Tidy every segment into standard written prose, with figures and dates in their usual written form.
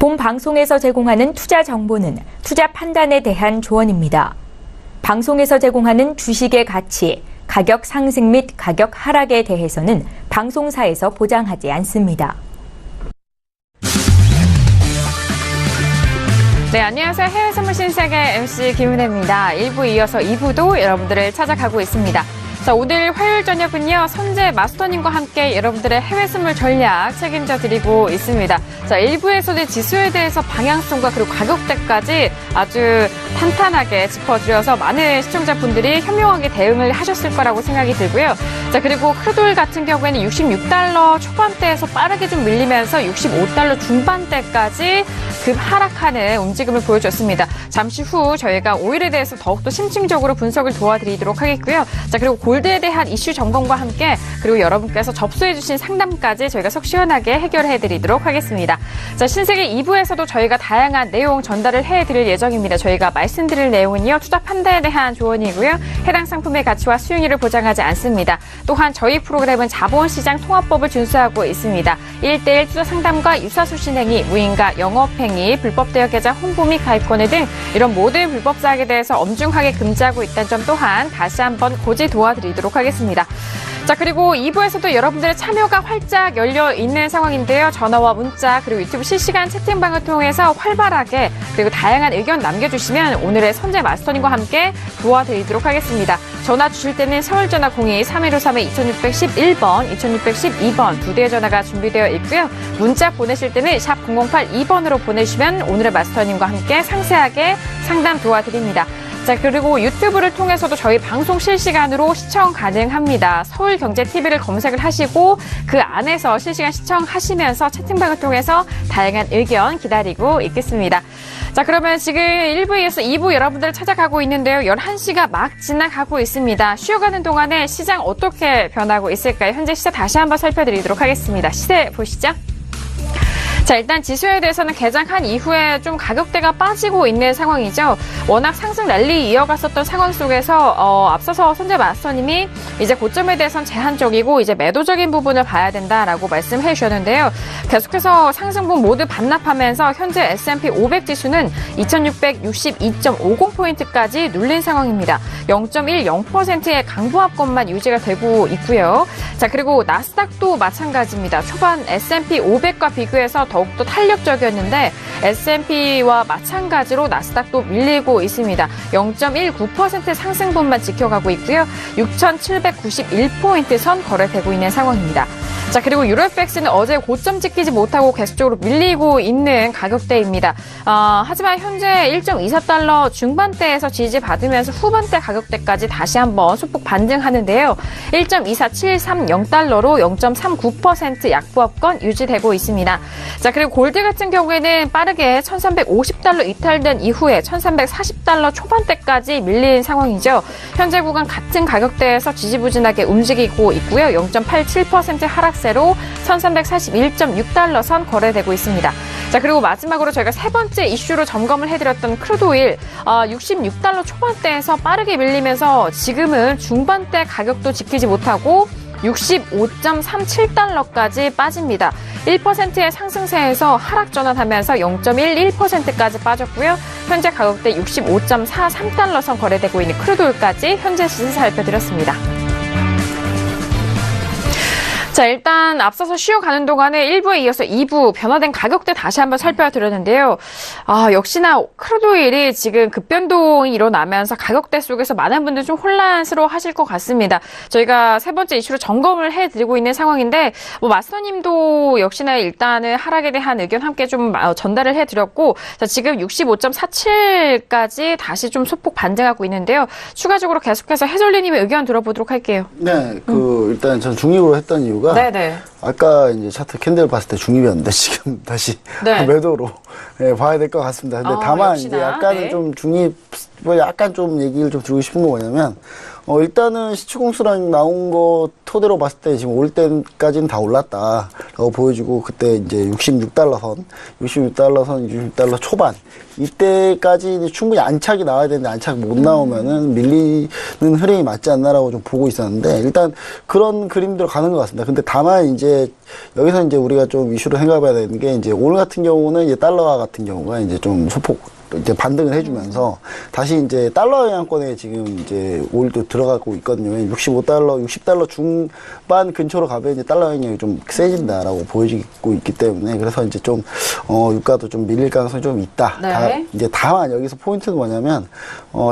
본 방송에서 제공하는 투자 정보는 투자 판단에 대한 조언입니다. 방송에서 제공하는 주식의 가치, 가격 상승 및 가격 하락에 대해서는 방송사에서 보장하지 않습니다. 네, 안녕하세요. 해외 선물 신세계 MC 김은혜입니다. 1부 이어서 2부도 여러분들을 찾아가고 있습니다. 자, 오늘 화요일 저녁은요, 선재 마스터님과 함께 여러분들의 해외 선물 전략 책임져 드리고 있습니다. 자, 1부에서는 지수에 대해서 방향성과 그리고 가격대까지 아주 탄탄하게 짚어드려서 많은 시청자분들이 현명하게 대응을 하셨을 거라고 생각이 들고요. 자, 그리고 크루돌 같은 경우에는 66달러 초반대에서 빠르게 좀 밀리면서 65달러 중반대까지 급 하락하는 움직임을 보여줬습니다. 잠시 후 저희가 오일에 대해서 더욱더 심층적으로 분석을 도와드리도록 하겠고요. 자, 그리고 골드에 대한 이슈 점검과 함께 그리고 여러분께서 접수해주신 상담까지 저희가 속 시원하게 해결해드리도록 하겠습니다. 자, 신세계 2부에서도 저희가 다양한 내용 전달을 해드릴 예정입니다. 저희가 말씀드릴 내용은요, 투자 판단에 대한 조언이고요. 해당 상품의 가치와 수익률을 보장하지 않습니다. 또한 저희 프로그램은 자본시장 통합법을 준수하고 있습니다. 1:1 투자 상담과 유사수신 행위, 무인가 영업행위, 불법 대여 계좌 홍보 및 가입권을 등 이런 모든 불법 사항에 대해서 엄중하게 금지하고 있다는 점 또한 다시 한번 고지 도와드리도록 하겠습니다. 자, 그리고 2부에서도 여러분들의 참여가 활짝 열려 있는 상황인데요. 전화와 문자 그리고 유튜브 실시간 채팅방을 통해서 활발하게 그리고 다양한 의견 남겨주시면 오늘의 선재 마스터님과 함께 도와드리도록 하겠습니다. 전화 주실 때는 서울전화 02-3153-2611번, 2612번 두 대의 전화가 준비되어 있고요. 문자 보내실 때는 샵 0082번으로 보내주시면 오늘의 마스터님과 함께 상세하게 상담 도와드립니다. 자, 그리고 유튜브를 통해서도 저희 방송 실시간으로 시청 가능합니다. 서울경제TV를 검색을 하시고 그 안에서 실시간 시청하시면서 채팅방을 통해서 다양한 의견 기다리고 있겠습니다. 자, 그러면 지금 1부에서 2부 여러분들 찾아가고 있는데요. 11시가 막 지나가고 있습니다. 쉬어가는 동안에 시장 어떻게 변하고 있을까요? 현재 시세 다시 한번 살펴드리도록 하겠습니다. 시세 보시죠. 자, 일단 지수에 대해서는 개장한 이후에 좀 가격대가 빠지고 있는 상황이죠. 워낙 상승 랠리 이어갔었던 상황 속에서 앞서서 선재 마스터님이 이제 고점에 대해서는 제한적이고 이제 매도적인 부분을 봐야 된다라고 말씀해 주셨는데요. 계속해서 상승분 모두 반납하면서 현재 S&P 500 지수는 2662.50포인트까지 눌린 상황입니다. 0.10%의 강보합권만 유지가 되고 있고요. 자, 그리고 나스닥도 마찬가지입니다. 초반 S&P 500과 비교해서 더욱더 탄력적이었는데 S&P와 마찬가지로 나스닥도 밀리고 있습니다. 0.19% 상승분만 지켜가고 있고요. 6,791포인트 선 거래되고 있는 상황입니다. 자, 그리고 유로백스는 어제 고점 지키지 못하고 계속적으로 밀리고 있는 가격대입니다. 하지만 현재 1.24달러 중반대에서 지지받으면서 후반대 가격대까지 다시 한번 소폭 반등하는데요. 1.24730달러로 0.39% 약보합권 유지되고 있습니다. 자, 그리고 골드 같은 경우에는 빠르게 1350달러 이탈된 이후에 1340달러 초반대까지 밀린 상황이죠. 현재 구간 같은 가격대에서 지지부진하게 움직이고 있고요. 0.87% 하락세로 1341.6달러 선 거래되고 있습니다. 자, 그리고 마지막으로 저희가 세 번째 이슈로 점검을 해드렸던 크루드오일 66달러 초반대에서 빠르게 밀리면서 지금은 중반대 가격도 지키지 못하고 65.37달러까지 빠집니다. 1%의 상승세에서 하락 전환하면서 0.11%까지 빠졌고요. 현재 가격대 65.43달러 선 거래되고 있는 크루드오일까지 현재 시세 살펴드렸습니다. 자, 일단 앞서서 쉬어가는 동안에 1부에 이어서 2부 변화된 가격대 다시 한번 살펴드렸는데요. 역시나 크루드오일이 지금 급변동이 일어나면서 가격대 속에서 많은 분들 좀 혼란스러워 하실 것 같습니다. 저희가 세 번째 이슈로 점검을 해드리고 있는 상황인데 마스터님도 역시나 일단은 하락에 대한 의견 함께 좀 전달을 해드렸고, 자, 지금 65.47까지 다시 좀 소폭 반등하고 있는데요. 추가적으로 계속해서 해설리님의 의견 들어보도록 할게요. 네, 일단 전 중립으로 했던 이유가 네네. 아까 이제 차트 캔들 봤을 때 중립이었는데 지금 다시 네. 매도로 봐야 될 것 같습니다. 근데 다만 역시나. 이제 약간은 네. 좀 중립, 약간 좀 얘기를 좀 드리고 싶은 건 뭐냐면 일단은 시추공수랑 나온 거 토대로 봤을 때 지금 올 때까지는 다 올랐다라고 보여지고 그때 이제 66달러 선, 66달러 초반 이때까지 충분히 안착이 나와야 되는데 안착 못 나오면은 밀리는 흐름이 맞지 않나라고 좀 보고 있었는데 일단 그런 그림대로 가는 것 같습니다. 근데 다만 이제 여기서 이제 우리가 좀 이슈로 생각해봐야 되는 게 이제 오늘 같은 경우는 이제 달러화 같은 경우가 이제 좀 소폭 이제 반등을 해주면서 다시 이제 달러 영향권에 지금 이제 오늘도 들어가고 있거든요. 60달러 중반 근처로 가면 이제 달러 영향이 좀 세진다라고 보여지고 있기 때문에 그래서 이제 좀 유가도 좀 밀릴 가능성이 좀 있다. 네. 이제 다만 여기서 포인트는 뭐냐면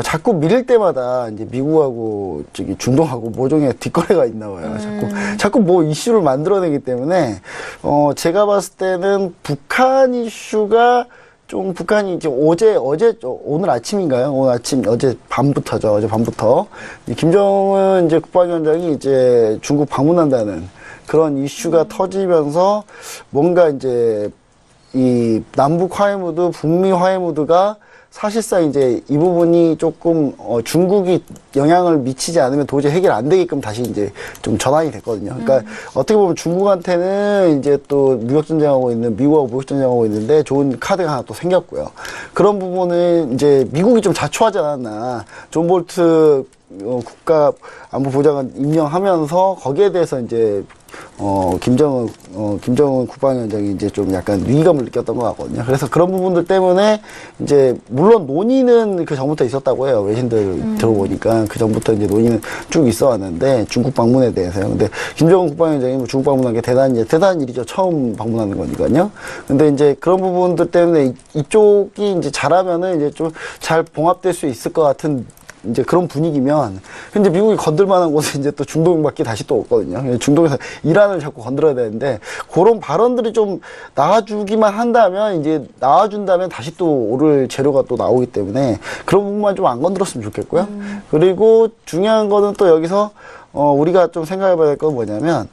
자꾸 밀릴 때마다 이제 미국하고 저기 중동하고 모종의 뒷거래가 있나 봐요. 자꾸 뭐 이슈를 만들어내기 때문에 제가 봤을 때는 북한 이슈가 좀 북한이 이제 오늘 아침인가요? 어제 밤부터죠. 어제 밤부터 김정은 이제 국방위원장이 이제 중국 방문한다는 그런 이슈가 터지면서 뭔가 이제 이 남북 화해 무드, 북미 화해 무드가 사실상 이제 이 부분이 조금 중국이 영향을 미치지 않으면 도저히 해결 안 되게끔 다시 이제 좀 전환이 됐거든요. 그러니까 어떻게 보면 중국한테는 이제 또 무역전쟁하고 있는 미국하고 무역전쟁하고 있는데 좋은 카드가 하나 또 생겼고요. 그런 부분은 이제 미국이 좀 자초하지 않았나. 존 볼트 국가안보보좌관 임명하면서 거기에 대해서 이제 김정은 국방위원장이 이제 좀 약간 위기감을 느꼈던 것 같거든요. 그래서 그런 부분들 때문에 이제 물론 논의는 그 전부터 있었다고 해요. 외신들 들어보니까 그 전부터 이제 논의는 쭉 있어 왔는데 중국 방문에 대해서요. 근데 김정은 국방위원장이 뭐 중국 방문한 게 대단한 일이죠. 처음 방문하는 거니까요. 근데 이제 그런 부분들 때문에 이쪽이 이제 잘하면은 이제 좀 잘 봉합될 수 있을 것 같은 이제 그런 분위기면 현재 미국이 건들만한 곳은 이제 또 중동밖에 다시 또 없거든요. 중동에서 이란을 자꾸 건드려야 되는데 그런 발언들이 좀 나와주기만 한다면 이제 나와준다면 다시 또 오를 재료가 또 나오기 때문에 그런 부분만 좀 안 건드렸으면 좋겠고요. 그리고 중요한 거는 또 여기서 우리가 좀 생각해봐야 될 건 뭐냐면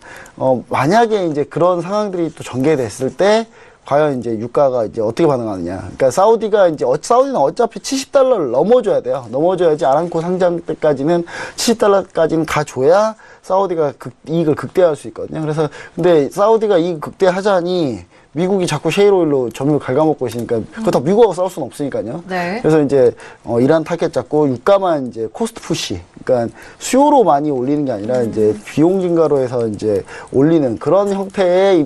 만약에 이제 그런 상황들이 또 전개됐을 때 과연 이제 유가가 이제 어떻게 반응하느냐. 그러니까 사우디는 어차피 70달러를 넘어줘야 돼요. 넘어줘야지 아람코 상장 때까지는 70달러까지는 가줘야 사우디가 이익을 극대화할 수 있거든요. 그래서 근데 사우디가 이익 극대화하자니 미국이 자꾸 셰일오일로 점유를 갉아먹고 있으니까 그렇다고 미국하고 싸울 수는 없으니까요. 네. 그래서 이제 이란 타겟 잡고 유가만 이제 코스트 푸시, 그러니까 수요로 많이 올리는 게 아니라 이제 비용 증가로 해서 이제 올리는 그런 형태의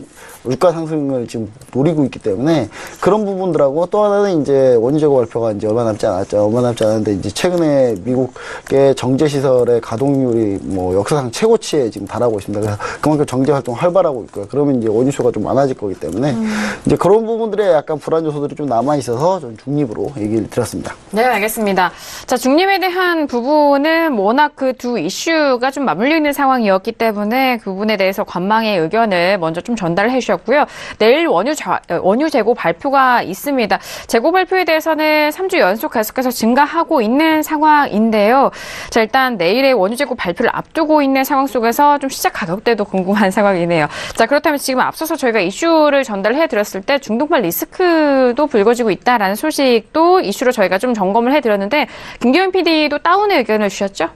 유가 상승을 지금 노리고 있기 때문에 그런 부분들하고 또 하나는 이제 원유 재고 발표가 이제 얼마 남지 않았죠. 얼마 남지 않았는데 이제 최근에 미국의 정제 시설의 가동률이 뭐 역사상 최고치에 지금 달하고 있습니다. 그래서 그만큼 정제 활동 활발하고 있고요. 그러면 이제 원유 수요가 좀 많아질 거기 때문에 이제 그런 부분들에 약간 불안 요소들이 좀 남아 있어서 좀 중립으로 얘기를 드렸습니다. 네, 알겠습니다. 자, 중립에 대한 부분은 워낙 그 두 이슈가 좀 맞물려 있는 상황이었기 때문에 그 부분에 대해서 관망의 의견을 먼저 좀 전달을 해주셨고요. 내일 원유 재고 발표가 있습니다. 재고 발표에 대해서는 3주 연속 계속해서 증가하고 있는 상황인데요. 자, 일단 내일의 원유 재고 발표를 앞두고 있는 상황 속에서 좀 시작 가격대도 궁금한 상황이네요. 자, 그렇다면 지금 앞서서 저희가 이슈를 전달해 드렸을 때 중동발 리스크도 불거지고 있다라는 소식도 이슈로 저희가 좀 점검을 해 드렸는데 김기현 PD도 다운의 의견을 주셨죠?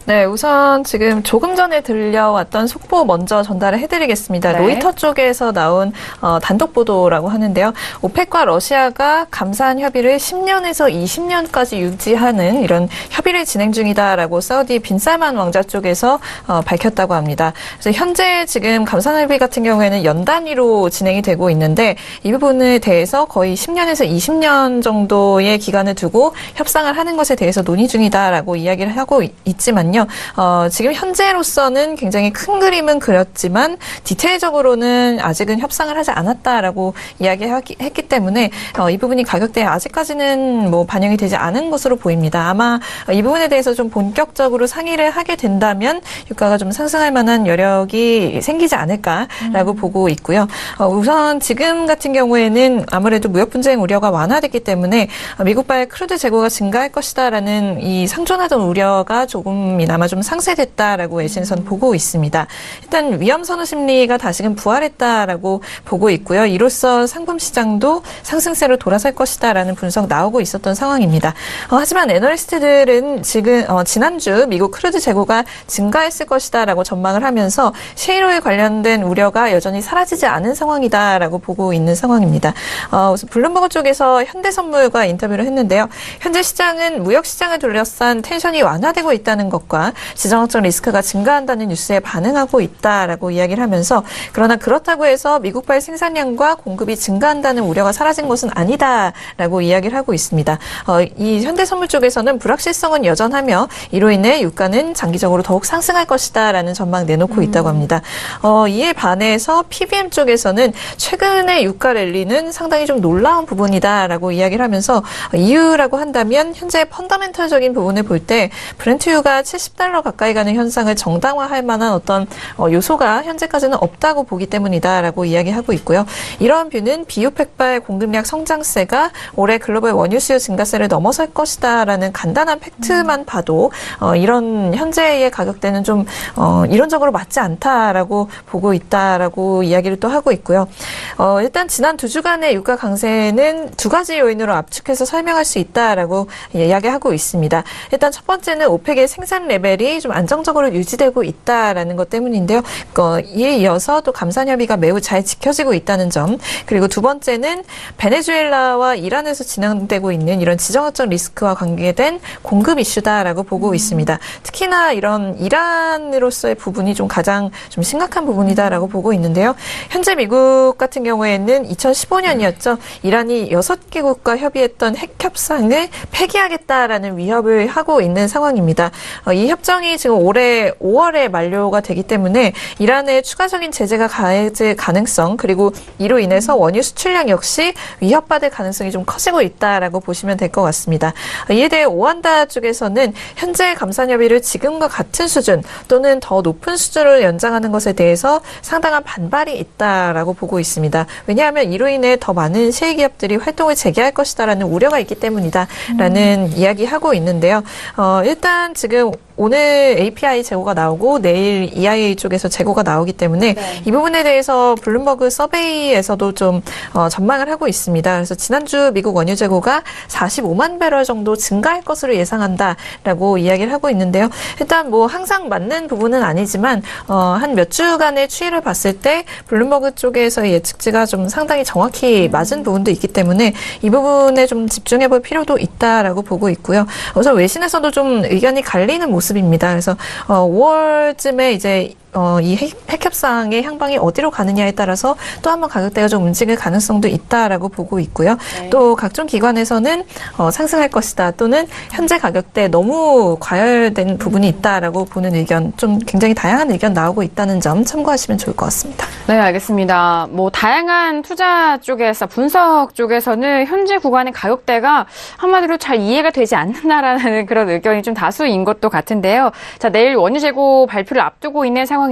네, 우선 지금 조금 전에 들려왔던 속보 먼저 전달을 해드리겠습니다. 네. 로이터 쪽에서 나온 단독 보도라고 하는데요. 오펙과 러시아가 감산 협의를 10년에서 20년까지 유지하는 이런 협의를 진행 중이다라고 사우디 빈살만 왕자 쪽에서 밝혔다고 합니다. 그래서 현재 지금 감산 협의 같은 경우에는 연 단위로 진행이 되고 있는데 이 부분에 대해서 거의 10년에서 20년 정도의 기간을 두고 협상을 하는 것에 대해서 논의 중이다라고 이야기를 하고 있지만요. 지금 현재로서는 굉장히 큰 그림은 그렸지만 디테일적으로는 아직은 협상을 하지 않았다라고 이야기했기 때문에 이 부분이 가격대에 아직까지는 뭐 반영이 되지 않은 것으로 보입니다. 아마 이 부분에 대해서 좀 본격적으로 상의를 하게 된다면 유가가 좀 상승할 만한 여력이 생기지 않을까라고 보고 있고요. 우선 지금 같은 경우에는 아무래도 무역 분쟁 우려가 완화됐기 때문에 미국발 크루드 재고가 증가할 것이다라는 이 상존하던 우려가 조금 조금이나마 좀 상쇄됐다라고 외신에서는 보고 있습니다. 일단 위험 선호 심리가 다시금 부활했다라고 보고 있고요. 이로써 상품 시장도 상승세로 돌아설 것이다라는 분석 나오고 있었던 상황입니다. 하지만 애널리스트들은 지난주 미국 크루드 재고가 증가했을 것이다라고 전망을 하면서 셰일오일 관련된 우려가 여전히 사라지지 않은 상황이다라고 보고 있는 상황입니다. 우선 블룸버그 쪽에서 현대선물과 인터뷰를 했는데요. 현재 시장은 무역 시장을 둘러싼 텐션이 완화되고 있다는 것과 지정학적 리스크가 증가한다는 뉴스에 반응하고 있다라고 이야기를 하면서 그러나 그렇다고 해서 미국발 생산량과 공급이 증가한다는 우려가 사라진 것은 아니다라고 이야기를 하고 있습니다. 이 현대선물 쪽에서는 불확실성은 여전하며 이로 인해 유가는 장기적으로 더욱 상승할 것이다라는 전망 내놓고 있다고 합니다. 이에 반해서 PBM 쪽에서는 최근의 유가 랠리는 상당히 좀 놀라운 부분이다라고 이야기를 하면서 이유라고 한다면 현재 펀더멘털적인 부분을 볼 때 브렌트유가 $70 가까이 가는 현상을 정당화할 만한 어떤 요소가 현재까지는 없다고 보기 때문이다라고 이야기하고 있고요. 이러한 뷰는 비오펙발 공급량 성장세가 올해 글로벌 원유 수요 증가세를 넘어설 것이다라는 간단한 팩트만 봐도 이런 현재의 가격대는 좀 이론적으로 맞지 않다라고 보고 있다라고 이야기를 또 하고 있고요. 일단 지난 2주간의 유가 강세는 두 가지 요인으로 압축해서 설명할 수 있다라고 이야기하고 있습니다. 일단 첫 번째는 오펙의 생산 레벨이 좀 안정적으로 유지되고 있다라는 것 때문인데요. 이에 이어서 또 감산 협의가 매우 잘 지켜지고 있다는 점. 그리고 두 번째는 베네수엘라와 이란에서 진행되고 있는 이런 지정학적 리스크와 관계된 공급 이슈다라고 보고 있습니다. 특히나 이런 이란으로서의 부분이 좀 가장 좀 심각한 부분이다라고 보고 있는데요. 현재 미국 같은 경우에는 2015년이었죠. 이란이 6개국과 협의했던 핵 협상을 폐기하겠다라는 위협을 하고 있는 상황입니다. 이 협정이 지금 올해 5월에 만료가 되기 때문에 이란의 추가적인 제재가 가해질 가능성 그리고 이로 인해서 원유 수출량 역시 위협받을 가능성이 좀 커지고 있다라고 보시면 될 것 같습니다. 이에 대해 오한다 쪽에서는 현재 감산 협의를 지금과 같은 수준 또는 더 높은 수준으로 연장하는 것에 대해서 상당한 반발이 있다라고 보고 있습니다. 왜냐하면 이로 인해 더 많은 셰일 기업들이 활동을 재개할 것이다라는 우려가 있기 때문이다라는 이야기하고 있는데요. 일단 지금 오늘 API 재고가 나오고 내일 EIA 쪽에서 재고가 나오기 때문에 이 부분에 대해서 블룸버그 서베이에서도 좀 전망을 하고 있습니다. 그래서 지난주 미국 원유 재고가 45만 배럴 정도 증가할 것으로 예상한다라고 이야기를 하고 있는데요. 일단 뭐 항상 맞는 부분은 아니지만 한 몇 주간의 추이를 봤을 때 블룸버그 쪽에서의 예측치가 좀 상당히 정확히 맞은 부분도 있기 때문에 이 부분에 좀 집중해 볼 필요도 있다라고 보고 있고요. 우선 외신에서도 좀 의견이 갈리는 모습입니다. 그래서 5월쯤에 이제 이 핵협상의 향방이 어디로 가느냐에 따라서 또 한번 가격대가 좀 움직일 가능성도 있다라고 보고 있고요. 네. 또 각종 기관에서는 상승할 것이다 또는 현재 가격대에 너무 과열된 부분이 있다라고 보는 의견 좀 굉장히 다양한 의견 나오고 있다는 점 참고하시면 좋을 것 같습니다. 네, 알겠습니다. 뭐 다양한 투자 쪽에서 분석 쪽에서는 현재 구간의 가격대가 한마디로 잘 이해가 되지 않는다라는 그런 의견이 좀 다수인 것도 같은데요. 자, 내일 원유 재고 발표를 앞두고 있는 상황인데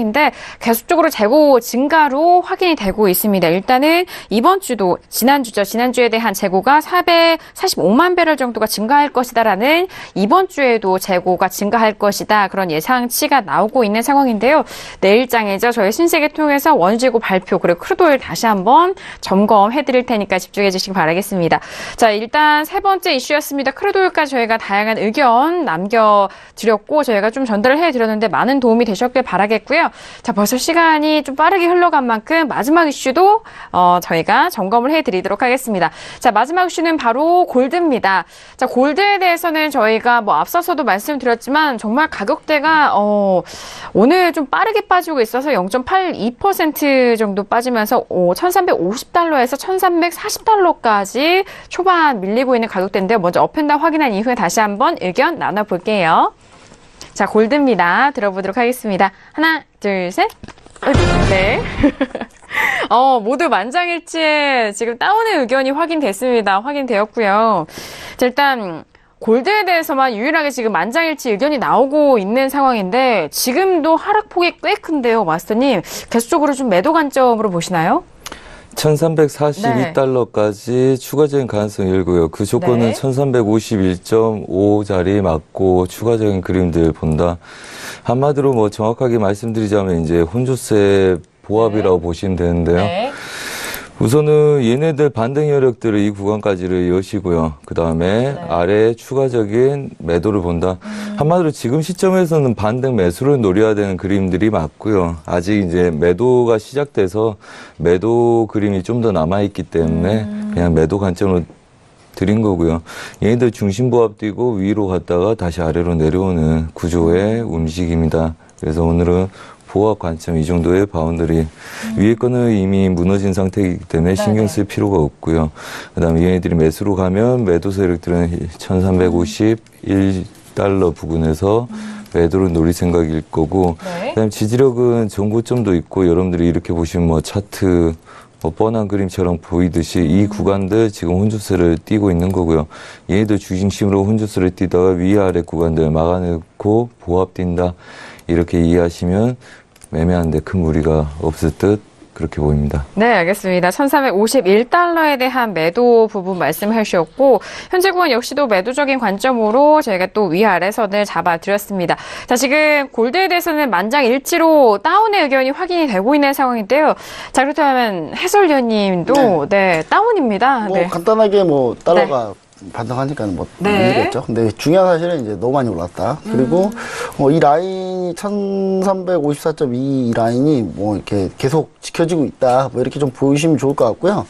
계속적으로 재고 증가로 확인이 되고 있습니다. 일단은 이번 주도 지난주에 대한 재고가 445만 배럴 정도가 증가할 것이다라는 이번 주에도 재고가 증가할 것이다. 그런 예상치가 나오고 있는 상황인데요. 내일장이죠. 저희 신세계 통해서 원유 재고 발표 그리고 크루드오일 다시 한번 점검해 드릴 테니까 집중해 주시기 바라겠습니다. 자, 일단 세 번째 이슈였습니다. 크루드오일까지 저희가 다양한 의견 남겨드렸고 저희가 좀 전달을 해드렸는데 많은 도움이 되셨길 바라겠고요. 자, 벌써 시간이 좀 빠르게 흘러간 만큼 마지막 이슈도 저희가 점검을 해드리도록 하겠습니다. 자, 마지막 이슈는 바로 골드입니다. 자, 골드에 대해서는 저희가 뭐 앞서서도 말씀드렸지만 정말 가격대가 오늘 좀 빠르게 빠지고 있어서 0.82% 정도 빠지면서 1,350달러에서 1,340달러까지 초반 밀리고 있는 가격대인데요. 먼저 업앤다운 확인한 이후에 다시 한번 의견 나눠볼게요. 자, 골드입니다. 들어보도록 하겠습니다. 하나, 둘, 셋. 네. 모두 만장일치의 지금 다운의 의견이 확인됐습니다. 확인되었고요. 자, 일단 골드에 대해서만 유일하게 지금 만장일치 의견이 나오고 있는 상황인데 지금도 하락폭이 꽤 큰데요, 마스터님. 계속적으로 좀 매도 관점으로 보시나요? 1342달러까지 추가적인 가능성이 일고요. 그 조건은 네. 1351.5짜리 맞고 추가적인 그림들 본다. 한마디로 뭐 정확하게 말씀드리자면 이제 혼조세 보합이라고 보시면 되는데요. 네. 우선은 얘네들 반등 여력들을 이 구간까지를 여시고요. 그 다음에 아래 추가적인 매도를 본다. 한마디로 지금 시점에서는 반등 매수를 노려야 되는 그림들이 맞고요. 아직 이제 매도가 시작돼서 매도 그림이 좀 더 남아있기 때문에 그냥 매도 관점으로 드린 거고요. 얘네들 중심 보합 뛰고 위로 갔다가 다시 아래로 내려오는 구조의 움직임이다. 그래서 오늘은 보합 관점 이 정도의 바운더리 위에 거는 이미 무너진 상태이기 때문에 신경 쓸 필요가 없고요. 그다음에 얘네들이 매수로 가면 매도 세력들은 1351달러 부근에서 매도를 노릴 생각일 거고 네. 그다음에 지지력은 정고점도 있고 여러분들이 이렇게 보시면 뭐 차트 뭐 뻔한 그림처럼 보이듯이 이 구간들 지금 혼조세를 띄고 있는 거고요. 얘네들 중심으로 혼조세를 띄다가 위아래 구간들 막아내고 보합 뛴다. 이렇게 이해하시면 매매하는데 큰 무리가 없을 듯 그렇게 보입니다. 네, 알겠습니다. 1351달러에 대한 매도 부분 말씀해 주셨고 현재 구간 역시도 매도적인 관점으로 저희가 또 위아래 선을 잡아드렸습니다. 자, 지금 골드에 대해서는 만장일치로 다운의 의견이 확인이 되고 있는 상황인데요. 자, 그렇다면 해설위원님도 네, 다운입니다. 뭐 네. 간단하게 뭐 달러가 반등하니까 뭐 네. 문제겠죠. 근데 중요한 사실은 이제 너무 많이 올랐다. 그리고 이 라인이 1354.2 라인이 뭐 이렇게 계속 지켜지고 있다. 뭐 이렇게 좀 보시면 좋을 것 같고요.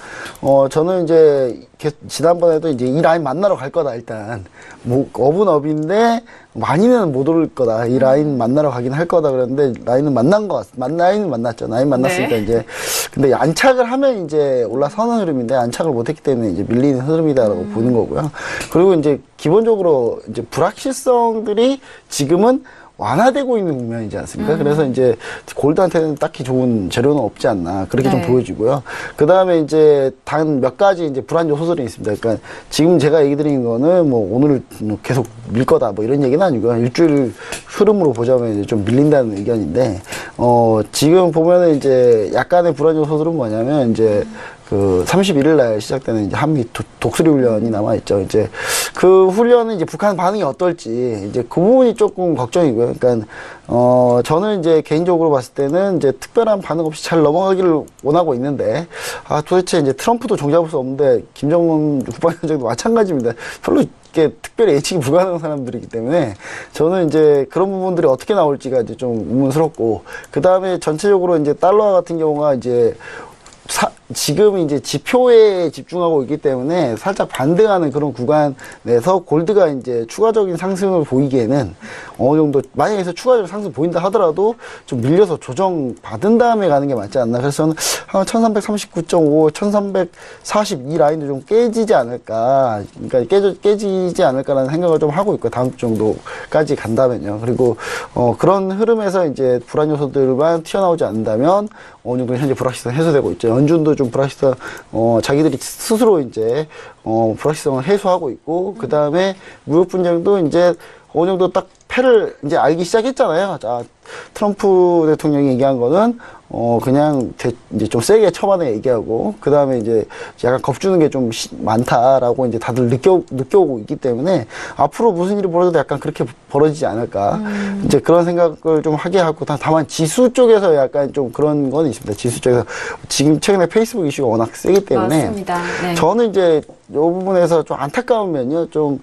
저는 이제 지난번에도 이제 이 라인 만나러 갈 거다 일단. 뭐 업은 업인데 많이는 못 오를 거다. 이 라인 만나러 가긴 할 거다 그랬는데 라인은 만난 것 같습니다. 라인은 만났죠. 라인 만났으니까 네. 이제 근데 안착을 하면 이제 올라서는 흐름인데 안착을 못했기 때문에 이제 밀리는 흐름이다라고 보는 거고요. 그리고 이제 기본적으로 이제 불확실성들이 지금은 완화되고 있는 국면이지 않습니까? 그래서 이제 골드한테는 딱히 좋은 재료는 없지 않나 그렇게 좀 네. 보여지고요. 그 다음에 이제 단 몇 가지 이제 불안 요소들이 있습니다. 그러니까 지금 제가 얘기 드린 거는 뭐 오늘 계속 밀 거다 뭐 이런 얘기는 아니고요. 일주일 흐름으로 보자면 이제 좀 밀린다는 의견인데 지금 보면은 이제 약간의 불안 요소들은 뭐냐면 이제 그 31일 날 시작되는 이제 한미 독수리 훈련이 남아있죠. 이제 그 훈련은 이제 북한 반응이 어떨지 이제 그 부분이 조금 걱정이고요. 그러니까 저는 이제 개인적으로 봤을 때는 이제 특별한 반응 없이 잘 넘어가기를 원하고 있는데 도대체 이제 트럼프도 종잡을 수 없는데 김정은 국방위원장도 마찬가지입니다. 별로 이렇게 특별히 예측이 불가능한 사람들이기 때문에 저는 이제 그런 부분들이 어떻게 나올지가 이제 좀 의문스럽고 그 다음에 전체적으로 이제 달러 같은 경우가 이제 지금 이제 지표에 집중하고 있기 때문에 살짝 반등하는 그런 구간에서 골드가 이제 추가적인 상승을 보이기에는 어느 정도 만약에 추가적인 상승 보인다 하더라도 좀 밀려서 조정 받은 다음에 가는 게 맞지 않나. 그래서 저는 한 1339.5, 1342 라인도 좀 깨지지 않을까. 그러니까 깨지지 않을까라는 생각을 좀 하고 있고 다음 주 정도까지 간다면요. 그리고 그런 흐름에서 이제 불안 요소들만 튀어나오지 않는다면 어느 정도 현재 불확실성 해소되고 있죠. 연준도 좀 불확실성, 자기들이 스스로 이제, 불확실성을 해소하고 있고, 그 다음에 무역 분쟁도 이제 어느 정도 딱 패를 이제 알기 시작했잖아요. 자, 트럼프 대통령이 얘기한 거는, 그냥 이제 좀 세게 초반에 얘기하고, 그 다음에 이제 약간 겁주는 게 좀 많다라고 이제 다들 느껴오고 있기 때문에 앞으로 무슨 일이 벌어져도 약간 그렇게 벌어지지 않을까. 이제 그런 생각을 좀 하게 하고, 다만 지수 쪽에서 약간 좀 그런 건 있습니다. 지수 쪽에서 지금 최근에 페이스북 이슈가 워낙 세기 때문에. 맞습니다. 네. 저는 이제 이 부분에서 좀 안타까운 면요. 좀,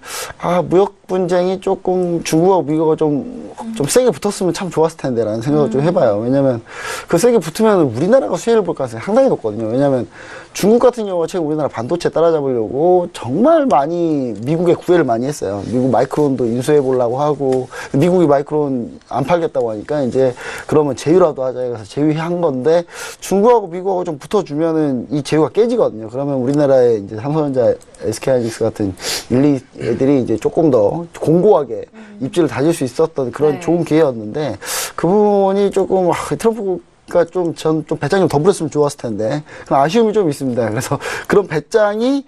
무역 분쟁이 조금 중국하고 미국하고 좀 세게 붙었으면 참 좋았을 텐데라는 생각을 좀 해봐요. 왜냐면 그 세게 붙으면 우리나라가 수혜를 볼 가능성이 상당히 높거든요. 왜냐면 중국 같은 경우가 최근 우리나라 반도체 따라잡으려고 정말 많이 미국에 구애를 많이 했어요. 미국 마이크론도 인수해 보려고 하고 미국이 마이크론 안 팔겠다고 하니까 이제 그러면 제휴라도 하자 해서 제휴한 건데 중국하고 미국하고 좀 붙어주면은 이 제휴가 깨지거든요. 그러면 우리나라의 이제 삼성전자, SK하이닉스 같은 1, 2 애들이 이제 조금 더 공고하게 입지를 다질 수 있었던 그런 네. 좋은 기회였는데 그 부분이 조금 트럼프가 좀 배짱이 좀 더 부렸으면 좋았을 텐데 그런 아쉬움이 좀 있습니다. 그래서 그런 배짱이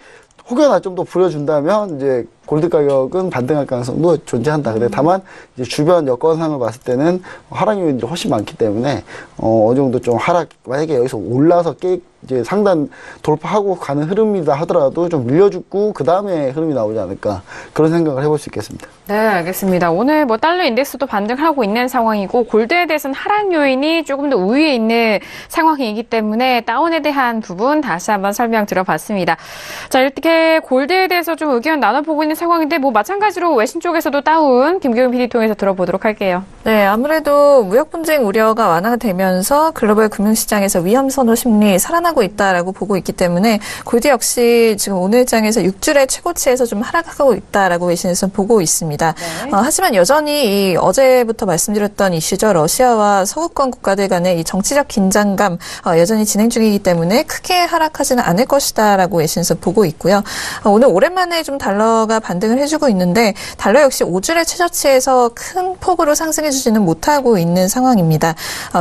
혹여나 좀 더 부려준다면 이제 골드 가격은 반등할 가능성도 존재한다. 근데 다만 이제 주변 여건상을 봤을 때는 하락 요인들이 훨씬 많기 때문에 어느 정도 좀 하락, 만약에 여기서 올라서 이제 상단 돌파하고 가는 흐름이다 하더라도 좀 밀려주고 그 다음에 흐름이 나오지 않을까, 그런 생각을 해볼 수 있겠습니다. 네, 알겠습니다. 오늘 뭐 달러 인덱스도 반등하고 있는 상황이고 골드에 대해서는 하락 요인이 조금 더 우위에 있는 상황이기 때문에 다운에 대한 부분 다시 한번 설명 들어봤습니다. 자, 이렇게 골드에 대해서 좀 의견 나눠보고 있는 상황인데 뭐 마찬가지로 외신 쪽에서도 다운 김경윤 PD 통해서 들어보도록 할게요. 네, 아무래도 무역 분쟁 우려가 완화가 되면서 글로벌 금융시장에서 위험 선호 심리 살아나고 있다라고 보고 있기 때문에 골드 역시 지금 오늘 장에서 6주의 최고치에서 좀 하락하고 있다라고 외신에서 보고 있습니다. 하지만 여전히 이 어제부터 말씀드렸던 이슈죠. 러시아와 서구권 국가들 간의 이 정치적 긴장감 여전히 진행 중이기 때문에 크게 하락하지는 않을 것이다라고 외신에서 보고 있고요. 오늘 오랜만에 좀 달러가 반등을 해주고 있는데 달러 역시 5주의 최저치에서 큰 폭으로 상승해주지는 못하고 있는 상황입니다.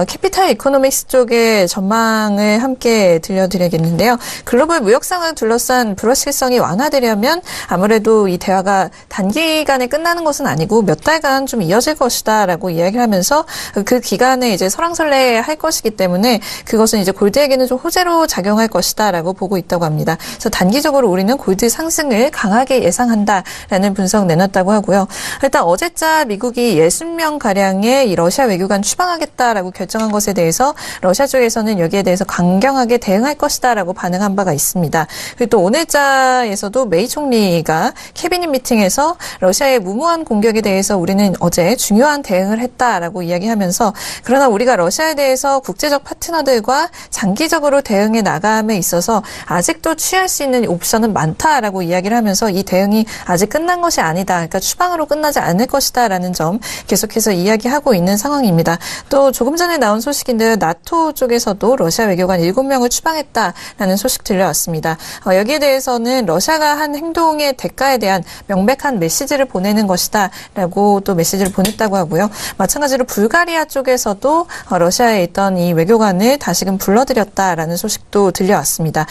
캐피탈 이코노믹스 쪽의 전망을 함께 들려드리겠는데요. 글로벌 무역상을 둘러싼 불확실성이 완화되려면 아무래도 이 대화가 단기간에 끝나는 것은 아니고 몇 달간 좀 이어질 것이다라고 이야기를 하면서 그 기간에 이제 설왕설래 할 것이기 때문에 그것은 이제 골드에게는 좀 호재로 작용할 것이다라고 보고 있다고 합니다. 그래서 단기적으로 우리는 골드 상승을 강하게 예상한다라는 분석 내놨다고 하고요. 일단 어제자 미국이 60명 가량의 이 러시아 외교관 추방하겠다라고 결정한 것에 대해서 러시아 쪽에서는 여기에 대해서 강경하게 대응할 것이다라고 반응한 바가 있습니다. 그리고 또 오늘자에서도 메이 총리가 캐비닛 미팅에서 러시아의 무모한 공격에 대해서 우리는 어제 중요한 대응을 했다라고 이야기하면서 그러나 우리가 러시아에 대해서 국제적 파트너들과 장기적으로 대응해 나감에 있어서 아직도 취할 수 있는 옵션은 많다라고 이야기를 하면서 이 대응이 아직 끝난 것이 아니다. 그러니까 추방으로 끝나지 않을 것이다라는 점 계속해서 이야기하고 있는 상황입니다. 또 조금 전에 나온 소식인데요. 나토 쪽에서도 러시아 외교관 7명을 추방했다라는 소식 들려왔습니다. 여기에 대해서는 러시아가 한 행동의 대가에 대한 명백한 메시지를 보내는 것이다라고 또 메시지를 보냈다고 하고요. 마찬가지로 불가리아 쪽에서도 러시아에 있던 이 외교관을 다시금 불러들였다라는 소식도 들려왔습니다.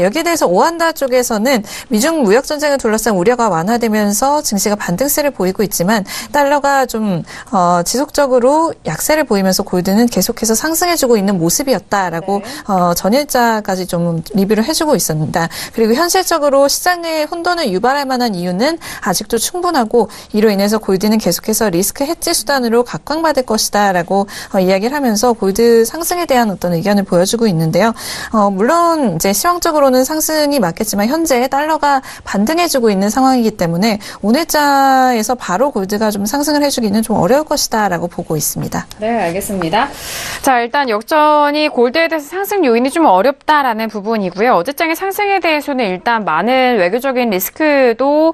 여기에 대해서 오한다 쪽에서는 미중 무역 전쟁을 둘러싼 우려가 완화되면서 증시가 반등세를 보이고 있지만 달러가 좀 지속적으로 약세를 보이면서 골드는 계속해서 상승해주고 있는 모습이었다라고 전일자까지 좀 리뷰를 해주고 있습니다. 그리고 현실적으로 시장의 혼돈을 유발할 만한 이유는 아직도 충분하고 이로 인해서 골드는 계속해서 리스크 해지 수단으로 각광받을 것이다라고 이야기를 하면서 골드 상승에 대한 어떤 의견을 보여주고 있는데요. 물론 이제 시황적으로는 상승이 맞겠지만 현재 달러가 반등해주고 있는 상황이기 때문에 오늘자에서 바로 골드가 좀 상승을 해주기는 좀 어려울 것이다라고 보고 있습니다. 네, 알겠습니다. 자, 일단 역전이 골드에 대해서 상승 요인이 좀 어렵다라는 부분이고요. 어제장의 상승에 대해서는 일단 많은 외교적인 리스크도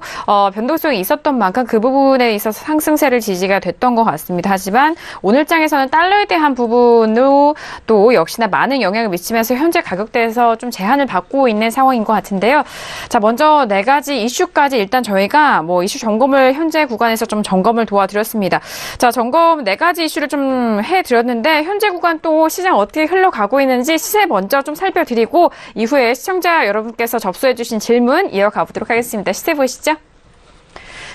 변동성이 있었던 만큼 그 부분에 있어서 상승세를 지지가 됐던 것 같습니다. 하지만 오늘장에서는 달러에 대한 부분도 또 역시나 많은 영향을 미치면서 현재 가격대에서 좀 제한을 받고 있는 상황인 것 같은데요. 자, 먼저 4가지 이슈까지 일단 저희가 뭐 이슈 점검을 현재 구간에서 좀 점검을 도와드렸습니다. 자, 점검 4가지 이슈를 좀 해드렸는데 현재 구간 또 시장 어떻게 흘러가고 있는지 시세 먼저 좀 살펴드리고 이후에 시청자 여러분께서 접수해주신 질문 이어가 보도록 하겠습니다. 시세 보시죠.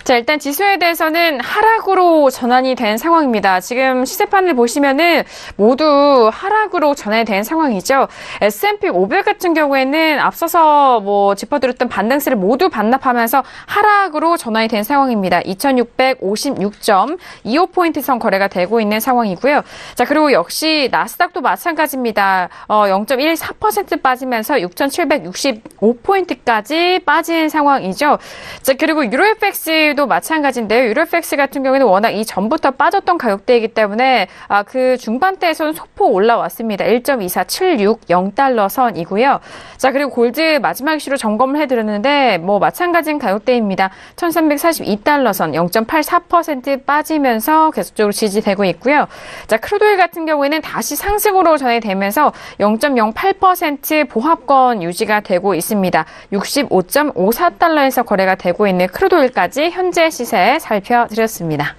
자, 일단 지수에 대해서는 하락으로 전환이 된 상황입니다. 지금 시세판을 보시면은 모두 하락으로 전환이 된 상황이죠. S&P 500 같은 경우에는 앞서서 뭐 짚어드렸던 반등세를 모두 반납하면서 하락으로 전환이 된 상황입니다. 2656.25포인트 선 거래가 되고 있는 상황이고요. 자, 그리고 역시 나스닥도 마찬가지입니다. 0.14% 빠지면서 6765포인트까지 빠진 상황이죠. 자, 그리고 유로FX 도 마찬가지인데요. 유로팩스 같은 경우에는 워낙 이 전부터 빠졌던 가격대이기 때문에 그 중반대에서는 소폭 올라왔습니다. 1.2476 선이고요. 자, 그리고 골드 마지막 이슈로 점검을 해드렸는데 뭐 마찬가지인 가격대입니다. 1342달러 선 0.84% 빠지면서 계속적으로 지지되고 있고요. 자, 크루드오일 같은 경우에는 다시 상승으로 전환되면서 0.08% 보합권 유지가 되고 있습니다. 65.54달러에서 거래가 되고 있는 크루드오일까지 현재 시세 살펴드렸습니다.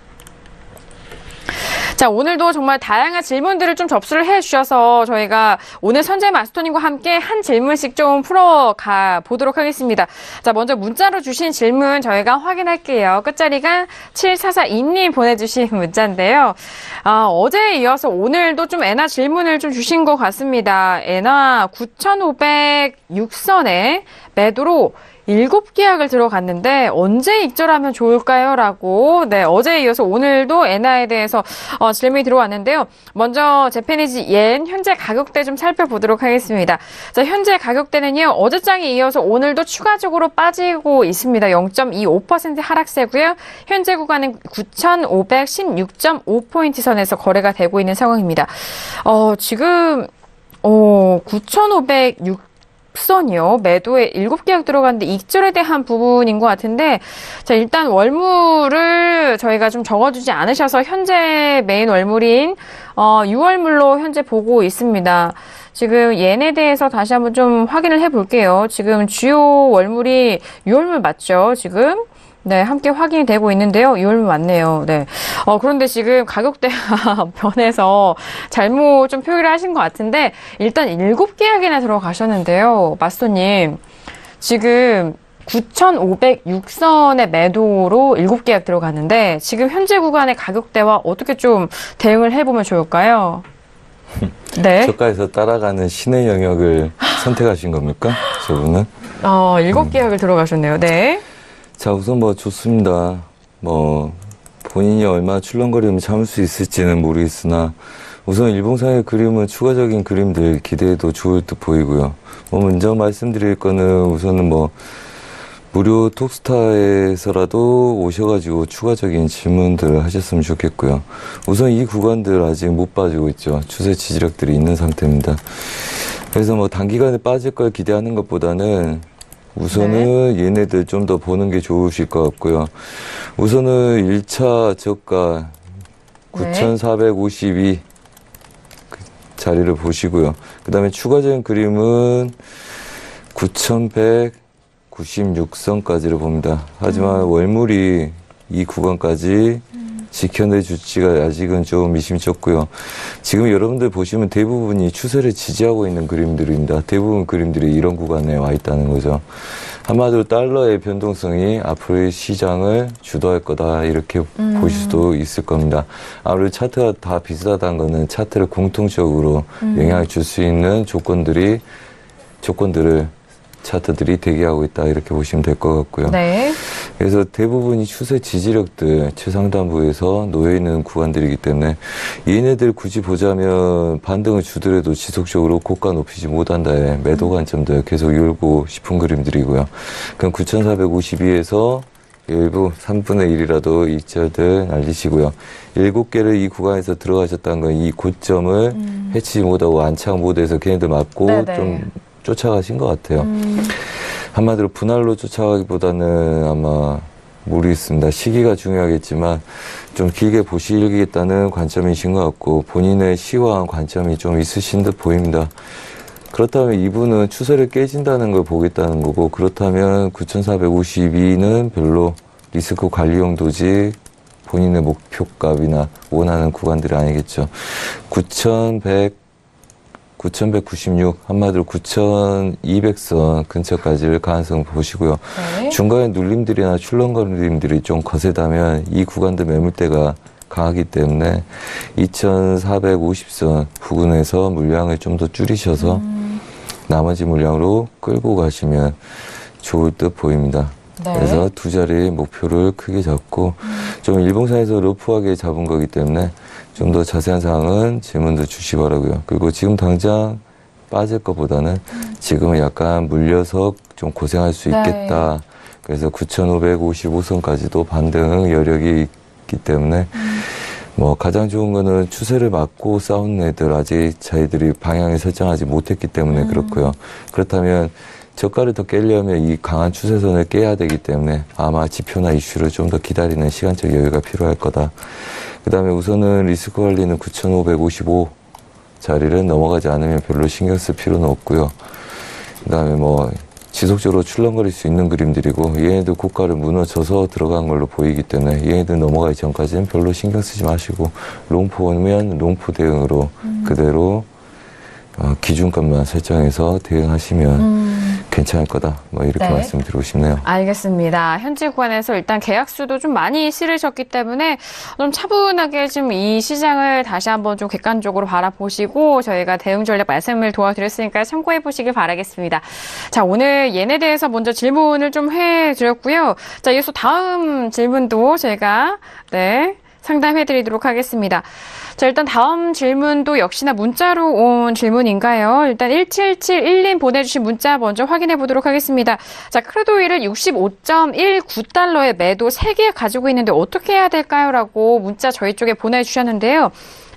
자, 오늘도 정말 다양한 질문들을 좀 접수를 해주셔서 저희가 오늘 선재 마스터님과 함께 한 질문씩 좀 풀어가 보도록 하겠습니다. 자, 먼저 문자로 주신 질문 저희가 확인할게요. 끝자리가 7442님 보내주신 문자인데요. 어제에 이어서 오늘도 좀 엔화 질문을 좀 주신 것 같습니다. 엔화 9,506선에 매도로 7계약을 들어갔는데 언제 익절하면 좋을까요? 라고 네, 어제에 이어서 오늘도 엔화에 대해서 질문이 들어왔는데요. 먼저 재패니지 옌 현재 가격대 좀 살펴보도록 하겠습니다. 자, 현재 가격대는요. 어제장에 이어서 오늘도 추가적으로 빠지고 있습니다. 0.25% 하락세고요. 현재 구간은 9,516.5포인트 선에서 거래가 되고 있는 상황입니다. 지금 9,506 선이요. 매도에 7계약 들어갔는데 익절에 대한 부분인 것 같은데 자, 일단 월물을 저희가 좀 적어주지 않으셔서 현재 메인 월물인 6월물로 현재 보고 있습니다. 지금 옌에 대해서 다시 한번 좀 확인을 해볼게요. 지금 주요 월물이 6월물 맞죠? 지금? 네, 함께 확인이 되고 있는데요. 2월물 맞네요. 네. 그런데 지금 가격대가 변해서 잘못 좀 표기를 하신 것 같은데, 일단 7계약이나 들어가셨는데요. 마스터님. 지금 9,506선의 매도로 7계약 들어갔는데, 지금 현재 구간의 가격대와 어떻게 좀 대응을 해보면 좋을까요? 네. 저가에서 따라가는 신의 영역을 선택하신 겁니까? 저분은? 7계약을 들어가셨네요. 네. 자, 우선 뭐 좋습니다. 뭐 본인이 얼마나 출렁거리면 참을 수 있을지는 모르겠으나 우선 일봉상의 그림은 추가적인 그림들 기대해도 좋을 듯 보이고요. 뭐 먼저 말씀드릴 거는 우선은 뭐 무료 톡스타에서라도 오셔가지고 추가적인 질문들을 하셨으면 좋겠고요. 우선 이 구간들 아직 못 빠지고 있죠. 추세 지지력들이 있는 상태입니다. 그래서 뭐 단기간에 빠질 걸 기대하는 것보다는 우선은 얘네들 좀 더 보는 게 좋으실 것 같고요. 우선은 1차 저가 9,452 자리를 보시고요. 그 다음에 추가적인 그림은 9,196선까지를 봅니다. 하지만 월물이 이 구간까지 지켜내줄지가 아직은 좀 미심쩍고요. 지금 여러분들 보시면 대부분이 추세를 지지하고 있는 그림들입니다. 대부분 그림들이 이런 구간에 와 있다는 거죠. 한마디로 달러의 변동성이 앞으로의 시장을 주도할 거다 이렇게 보실 수도 있을 겁니다. 아무래도 차트가 다 비슷하다는 거는 차트를 공통적으로 영향을 줄 수 있는 조건들을 차트들이 대기하고 있다 이렇게 보시면 될 것 같고요. 네. 그래서 대부분이 추세 지지력들 최상단부에서 놓여있는 구간들이기 때문에 얘네들 굳이 보자면 반등을 주더라도 지속적으로 고가 높이지 못한다에 매도 관점들 계속 열고 싶은 그림들이고요. 그럼 9,452에서 일부 3분의 1이라도 익절들 날리시고요. 7개를 이 구간에서 들어가셨다는 건 이 고점을 해치지 못하고 안착 모드에서 걔네들 맞고 네네. 좀 쫓아가신 것 같아요. 한마디로 분할로 쫓아가기보다는 아마 모르겠습니다. 시기가 중요하겠지만 좀 길게 보시겠다는 관점이신 것 같고 본인의 시황 관점이 좀 있으신 듯 보입니다. 그렇다면 이분은 추세를 깨진다는 걸 보겠다는 거고 그렇다면 9,452는 별로 리스크 관리 용도지 본인의 목표값이나 원하는 구간들이 아니겠죠. 9,196 한마디로 9,200선 근처까지를 가능성 보시고요. 네. 중간에 눌림들이나 출렁거림들이 좀 거세다면 이 구간들 매물대가 강하기 때문에 2,450선 부근에서 물량을 좀 더 줄이셔서 나머지 물량으로 끌고 가시면 좋을 듯 보입니다. 네. 그래서 두 자리 목표를 크게 잡고 좀 일봉상에서 러프하게 잡은 거기 때문에 좀 더 자세한 사항은 질문도 주시 바라고요. 그리고 지금 당장 빠질 것보다는 지금은 약간 물려서 좀 고생할 수 있겠다. 그래서 9,555선까지도 반등 여력이 있기 때문에 뭐 가장 좋은 거는 추세를 막고 싸우는 애들 아직 자기들이 방향을 설정하지 못했기 때문에 그렇고요. 그렇다면 저가를 더 깨려면 이 강한 추세선을 깨야 되기 때문에 아마 지표나 이슈를 좀 더 기다리는 시간적 여유가 필요할 거다. 그 다음에 우선은 리스크 관리는 9,555 자리를 넘어가지 않으면 별로 신경 쓸 필요는 없고요. 그 다음에 뭐 지속적으로 출렁거릴 수 있는 그림들이고 얘네들 고가를 무너져서 들어간 걸로 보이기 때문에 얘네들 넘어가기 전까지는 별로 신경 쓰지 마시고 롱포면 롱포 대응으로 그대로 기준값만 설정해서 대응하시면 괜찮을 거다. 뭐 이렇게 네. 말씀드리고 싶네요. 알겠습니다. 현재 구간에서 일단 계약수도 좀 많이 실으셨기 때문에 좀 차분하게 좀 이 시장을 다시 한번 좀 객관적으로 바라보시고 저희가 대응 전략 말씀을 도와드렸으니까 참고해 보시길 바라겠습니다. 자, 오늘 얘네에 대해서 먼저 질문을 좀 해드렸고요. 자, 이어서 다음 질문도 저희가 상담해 드리도록 하겠습니다. 자, 일단 다음 질문도 역시나 문자로 온 질문인가요? 일단 1771님 보내주신 문자 먼저 확인해 보도록 하겠습니다. 자, 크루드오일을 65.19달러의 매도 3개 가지고 있는데 어떻게 해야 될까요? 라고 문자 저희 쪽에 보내주셨는데요.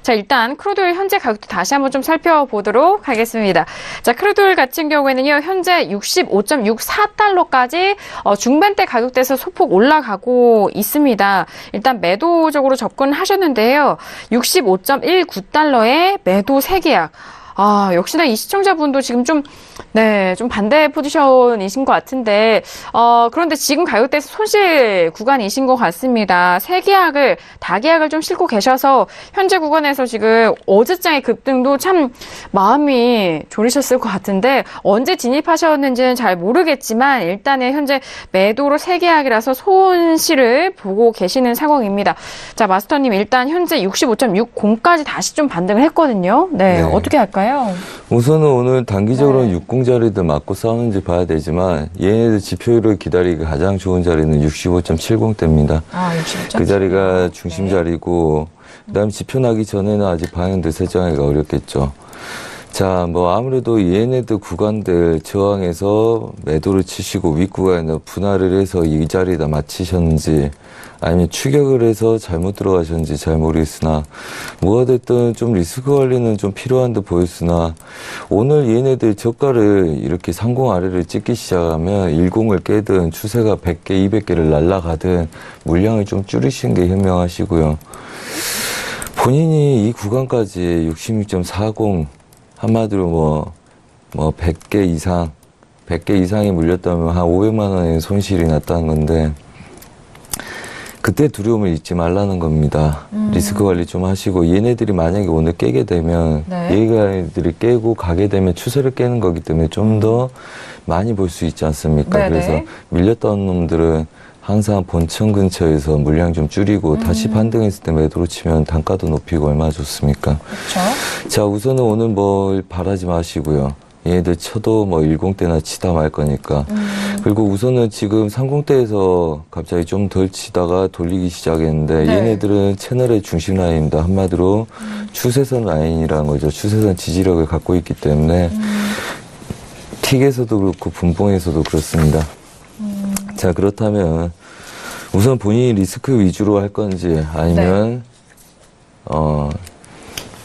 자, 일단 크루드오일 현재 가격도 다시 한번 좀 살펴보도록 하겠습니다. 자, 크루드오일 같은 경우에는요, 현재 65.64달러까지 중반대 가격대에서 소폭 올라가고 있습니다. 일단 매도적으로 접근하셨는데요. 65.19달러에 매도 3계약. 역시나 이 시청자분도 지금 좀 반대 포지션이신 것 같은데, 그런데 지금 가격대에서 손실 구간이신 것 같습니다. 다계약을 좀 싣고 계셔서, 현재 구간에서 지금 어제장의 급등도 참 마음이 졸이셨을 것 같은데, 언제 진입하셨는지는 잘 모르겠지만, 일단은 현재 매도로 3계약이라서 손실을 보고 계시는 상황입니다. 자, 마스터님, 일단 현재 65.60까지 다시 좀 반등을 했거든요. 네. 어떻게 할까요? 우선은 오늘 단기적으로는 60자리들 맞고 싸우는지 봐야 되지만 얘네들 지표를 기다리기 가장 좋은 자리는 65.70대입니다. 65.70. 그 자리가 중심 자리고 그다음에 지표 나기 전에는 아직 방향들 설정하기가 어렵겠죠. 자, 뭐 아무래도 얘네들 구간들 저항해서 매도를 치시고 윗구간에 분할을 해서 이 자리에다 맞추셨는지 아니면 추격을 해서 잘못 들어가셨는지 잘 모르겠으나 뭐가 됐든 좀 리스크 관리는 좀 필요한 듯 보였으나 오늘 얘네들 저가를 이렇게 30 아래를 찍기 시작하면 10을 깨든 추세가 100개, 200개를 날아가든 물량을 좀 줄이시는 게 현명하시고요. 본인이 이 구간까지 66.40 한마디로 뭐 100개 이상이 물렸다면 한 500만 원의 손실이 났다는 건데 그때 두려움을 잊지 말라는 겁니다. 리스크 관리 좀 하시고 얘네들이 만약에 오늘 깨게 되면 얘네들이 깨고 가게 되면 추세를 깨는 거기 때문에 좀 더 많이 볼 수 있지 않습니까? 그래서 밀렸던 놈들은 항상 본청 근처에서 물량 좀 줄이고 다시 반등했을 때 매도로 치면 단가도 높이고 얼마나 좋습니까? 그렇죠. 자, 우선은 오늘 뭘 바라지 마시고요. 얘네들 쳐도 10대나 치다 말 거니까. 그리고 우선은 지금 30대에서 갑자기 좀 덜 치다가 돌리기 시작했는데 얘네들은 채널의 중심 라인입니다. 한마디로 추세선 라인이라는 거죠. 추세선 지지력을 갖고 있기 때문에 틱에서도 그렇고 분봉에서도 그렇습니다. 자, 그렇다면 우선 본인이 리스크 위주로 할 건지 아니면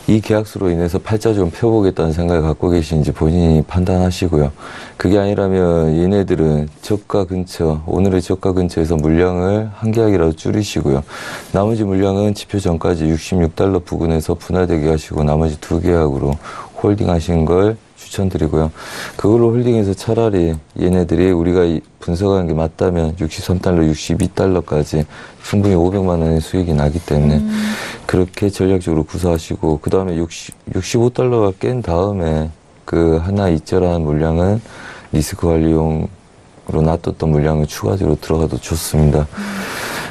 이 계약수로 인해서 팔자 좀 펴보겠다는 생각을 갖고 계신지 본인이 판단하시고요. 그게 아니라면 얘네들은 저가 근처, 오늘의 저가 근처에서 물량을 한 계약이라도 줄이시고요. 나머지 물량은 지표 전까지 66달러 부근에서 분할되게 하시고 나머지 2계약으로 홀딩 하시는 걸 추천드리고요. 그걸로 홀딩해서 차라리 얘네들이 우리가 분석하는 게 맞다면 63달러, 62달러까지 충분히 500만 원의 수익이 나기 때문에 그렇게 전략적으로 구사하시고 그 다음에 65달러가 깬 다음에 그 하나 이절한 물량은 리스크 관리용으로 놔뒀던 물량을 추가적으로 들어가도 좋습니다.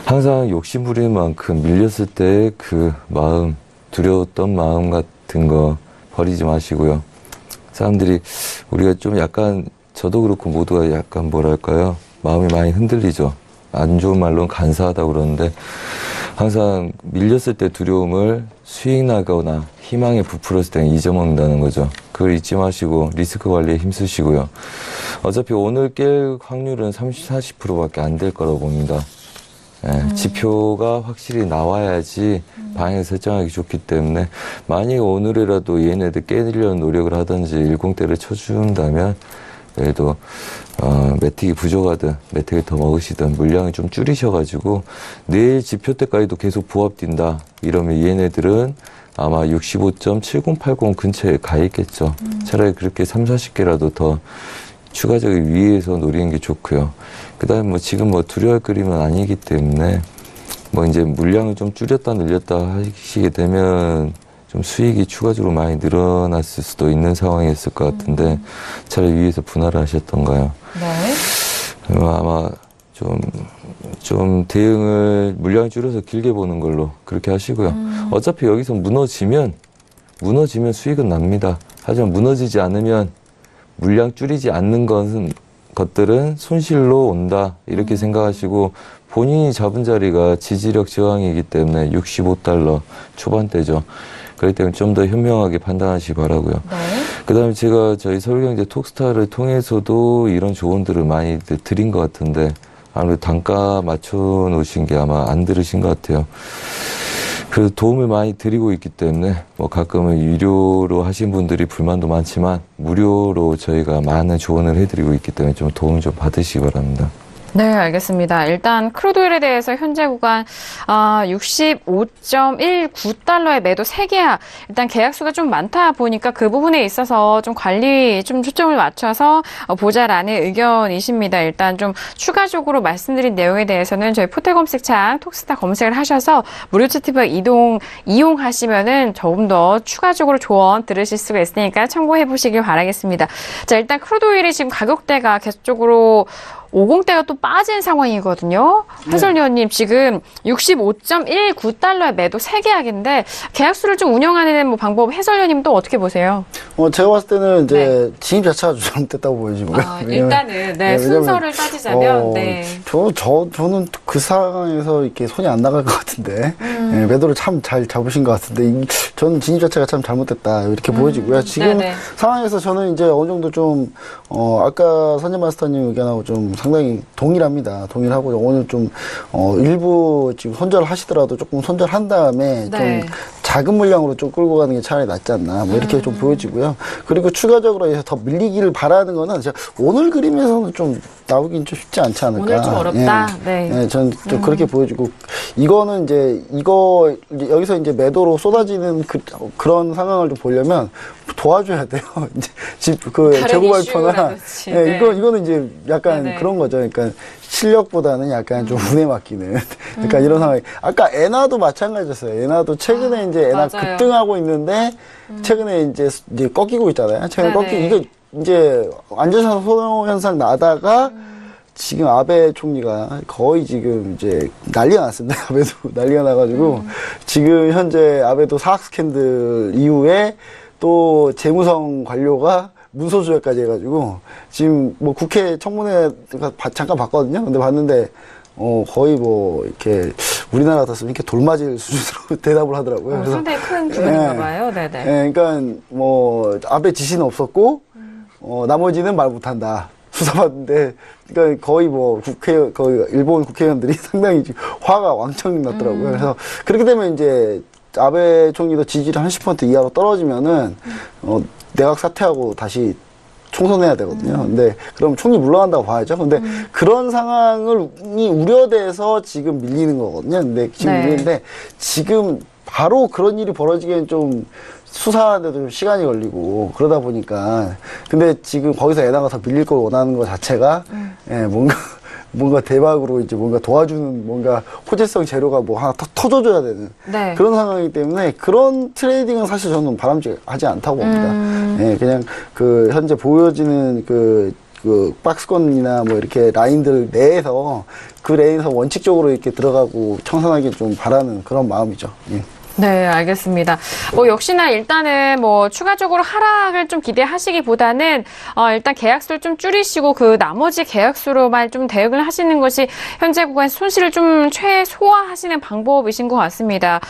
항상 욕심 부리는 만큼 밀렸을 때 그 마음, 두려웠던 마음 같은 거 버리지 마시고요. 사람들이 우리가 좀 약간 저도 그렇고 모두가 약간 뭐랄까요, 마음이 많이 흔들리죠. 안 좋은 말로는 간사하다고 그러는데 항상 밀렸을 때 두려움을 수익 나거나 희망에 부풀었을 때는 잊어먹는다는 거죠. 그걸 잊지 마시고 리스크 관리에 힘쓰시고요. 어차피 오늘 깰 확률은 30, 40%밖에 안 될 거라고 봅니다. 지표가 확실히 나와야지 방향을 설정하기 좋기 때문에 만약에 오늘이라도 얘네들 깨려는 노력을 하든지 10대를 쳐준다면 그래도 매틱이 부족하든 매틱을 더 먹으시든 물량을 좀 줄이셔가지고 내일 지표 때까지도 계속 부합 뛴다 이러면 얘네들은 아마 65.7080 근처에 가 있겠죠. 차라리 그렇게 30, 40개라도 더 추가적인 위에서 노리는 게 좋고요. 그다음에 뭐 지금 뭐 두려워할 그림은 아니기 때문에 뭐 이제 물량을 좀 줄였다 늘렸다 하시게 되면 좀 수익이 추가적으로 많이 늘어났을 수도 있는 상황이었을 것 같은데 차라리 위에서 분할을 하셨던가요? 네. 아마 좀 대응을 물량을 줄여서 길게 보는 걸로 그렇게 하시고요. 어차피 여기서 무너지면 수익은 납니다. 하지만 무너지지 않으면 물량 줄이지 않는 것들은 손실로 온다 이렇게 생각하시고 본인이 잡은 자리가 지지력 저항이기 때문에 $65 초반대죠. 그렇기 때문에 좀 더 현명하게 판단하시기 바라고요. 네. 그다음에 제가 저희 서울경제 톡스타를 통해서도 이런 조언들을 많이 드린 것 같은데 아무래도 단가 맞춰 놓으신 게 아마 안 들으신 것 같아요. 그래서 도움을 많이 드리고 있기 때문에 뭐 가끔은 유료로 하신 분들이 불만도 많지만 무료로 저희가 많은 조언을 해드리고 있기 때문에 좀 도움 좀 받으시기 바랍니다. 네, 알겠습니다. 일단 크루드오일에 대해서 현재 구간 65.19달러의 매도 3계약. 일단 계약수가 좀 많다 보니까 그 부분에 있어서 좀 관리 좀 초점을 맞춰서 보자라는 의견이십니다. 일단 좀 추가적으로 말씀드린 내용에 대해서는 저희 포털 검색창 톡스타 검색을 하셔서 무료 채팅방 이용하시면은 조금 더 추가적으로 조언 들으실 수가 있으니까 참고해 보시길 바라겠습니다. 자, 일단 크루드오일이 지금 가격대가 계속적으로 50대가 또 빠진 상황이거든요. 해설위원님 지금 65.19달러의 매도 3계약인데 계약수를 좀 운영하는 뭐 방법 해설위원님 또 어떻게 보세요? 제가 봤을 때는 이제 진입 자체가 좀 잘못됐다고 보여지고요. 일단은 네, 순서를 따지자면 네. 저는 그 상황에서 이렇게 손이 안 나갈 것 같은데 네, 매도를 참 잘 잡으신 것 같은데 저는 진입 자체가 참 잘못됐다 이렇게 보여지고요. 지금 네네. 상황에서 저는 이제 어느 정도 좀 아까 선재마스터님 의견하고 좀 상당히 동일합니다. 동일하고 오늘 좀 일부 지금 손절하시더라도 조금 손절한 다음에 네. 좀 작은 물량으로 좀 끌고 가는 게 차라리 낫지 않나 뭐 이렇게 좀 보여지고요. 그리고 추가적으로 해서 더 밀리기를 바라는 거는 제가 오늘 그림에서는 좀 나오긴 좀 쉽지 않지 않을까. 오늘 좀 어렵다. 예. 네. 예, 전 좀 그렇게 보여지고 이거는 이제 여기서 이제 매도로 쏟아지는 그런 상황을 좀 보려면 도와줘야 돼요. 이제 재고 발표나 예, 네. 이거는 이제 약간 네네. 그런 거죠. 그러니까 실력보다는 약간 좀 운에 맡기는 약간 이런 상황이. 아까 엔화도 마찬가지였어요. 엔화도 최근에 이제 엔화 맞아요. 급등하고 있는데 최근에 이제 꺾이고 있잖아요. 최근에 네네. 이거 이제 안전상 소요 현상 나다가 지금 아베 총리가 거의 지금 이제 난리가 났습니다. 아베도 난리가 나가지고 지금 현재 아베도 사학 스캔들 이후에 또 재무성 관료가 문서 조회까지 해가지고 지금 뭐 국회 청문회 잠깐 봤거든요. 근데 봤는데 거의 뭐 이렇게 우리나라 같았으면 이렇게 돌맞을 수준으로 대답을 하더라고요. 그래서 상당히 큰 규모인가 봐요. 네네. 그러니까 뭐 아베 지시는 없었고 나머지는 말 못한다. 수사받는데 그러니까 거의 뭐 거의 일본 국회의원들이 상당히 지금 화가 왕창 났더라고요. 그래서 그렇게 되면 이제 아베 총리도 지지를 한 10% 이하로 떨어지면은 내각 사퇴하고 다시 총선해야 되거든요. 근데 그럼 총리 물러난다고 봐야죠. 근데 그런 상황이 우려돼서 지금 밀리는 거거든요. 근데 지금 네. 밀리는데 지금 바로 그런 일이 벌어지기엔 좀 수사하는데도 좀 시간이 걸리고 그러다 보니까 근데 지금 거기서 엔화가 더 밀릴 걸 원하는 것 자체가 예, 뭔가 대박으로 이제 뭔가 도와주는 뭔가 호재성 재료가 뭐 하나 터져줘야 되는 네. 그런 상황이기 때문에 그런 트레이딩은 사실 저는 바람직하지 않다고 봅니다. 예, 그냥 현재 보여지는 그 박스권이나 뭐 이렇게 라인들 내에서 그 레인에서 원칙적으로 이렇게 들어가고 청산하기 좀 바라는 그런 마음이죠. 예. 네, 알겠습니다. 뭐 역시나 일단은 뭐 추가적으로 하락을 좀 기대하시기보다는 일단 계약수를 좀 줄이시고 그 나머지 계약수로만 좀 대응을 하시는 것이 현재 구간 손실을 좀 최소화하시는 방법이신 것 같습니다.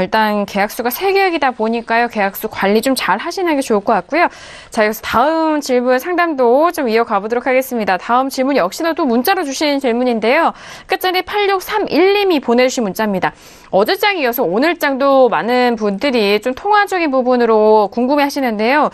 일단 계약수가 3계약이다 보니까요. 계약수 관리 좀 잘 하시는 게 좋을 것 같고요. 자, 여기서 다음 질문 상담도 좀 이어가 보도록 하겠습니다. 다음 질문 역시나 또 문자로 주신 질문인데요. 끝자리 8631님이 보내주신 문자입니다. 어제장에 이어서 오늘장 시장도 많은 분들이 좀 통화적인 부분으로 궁금해 하시는데요.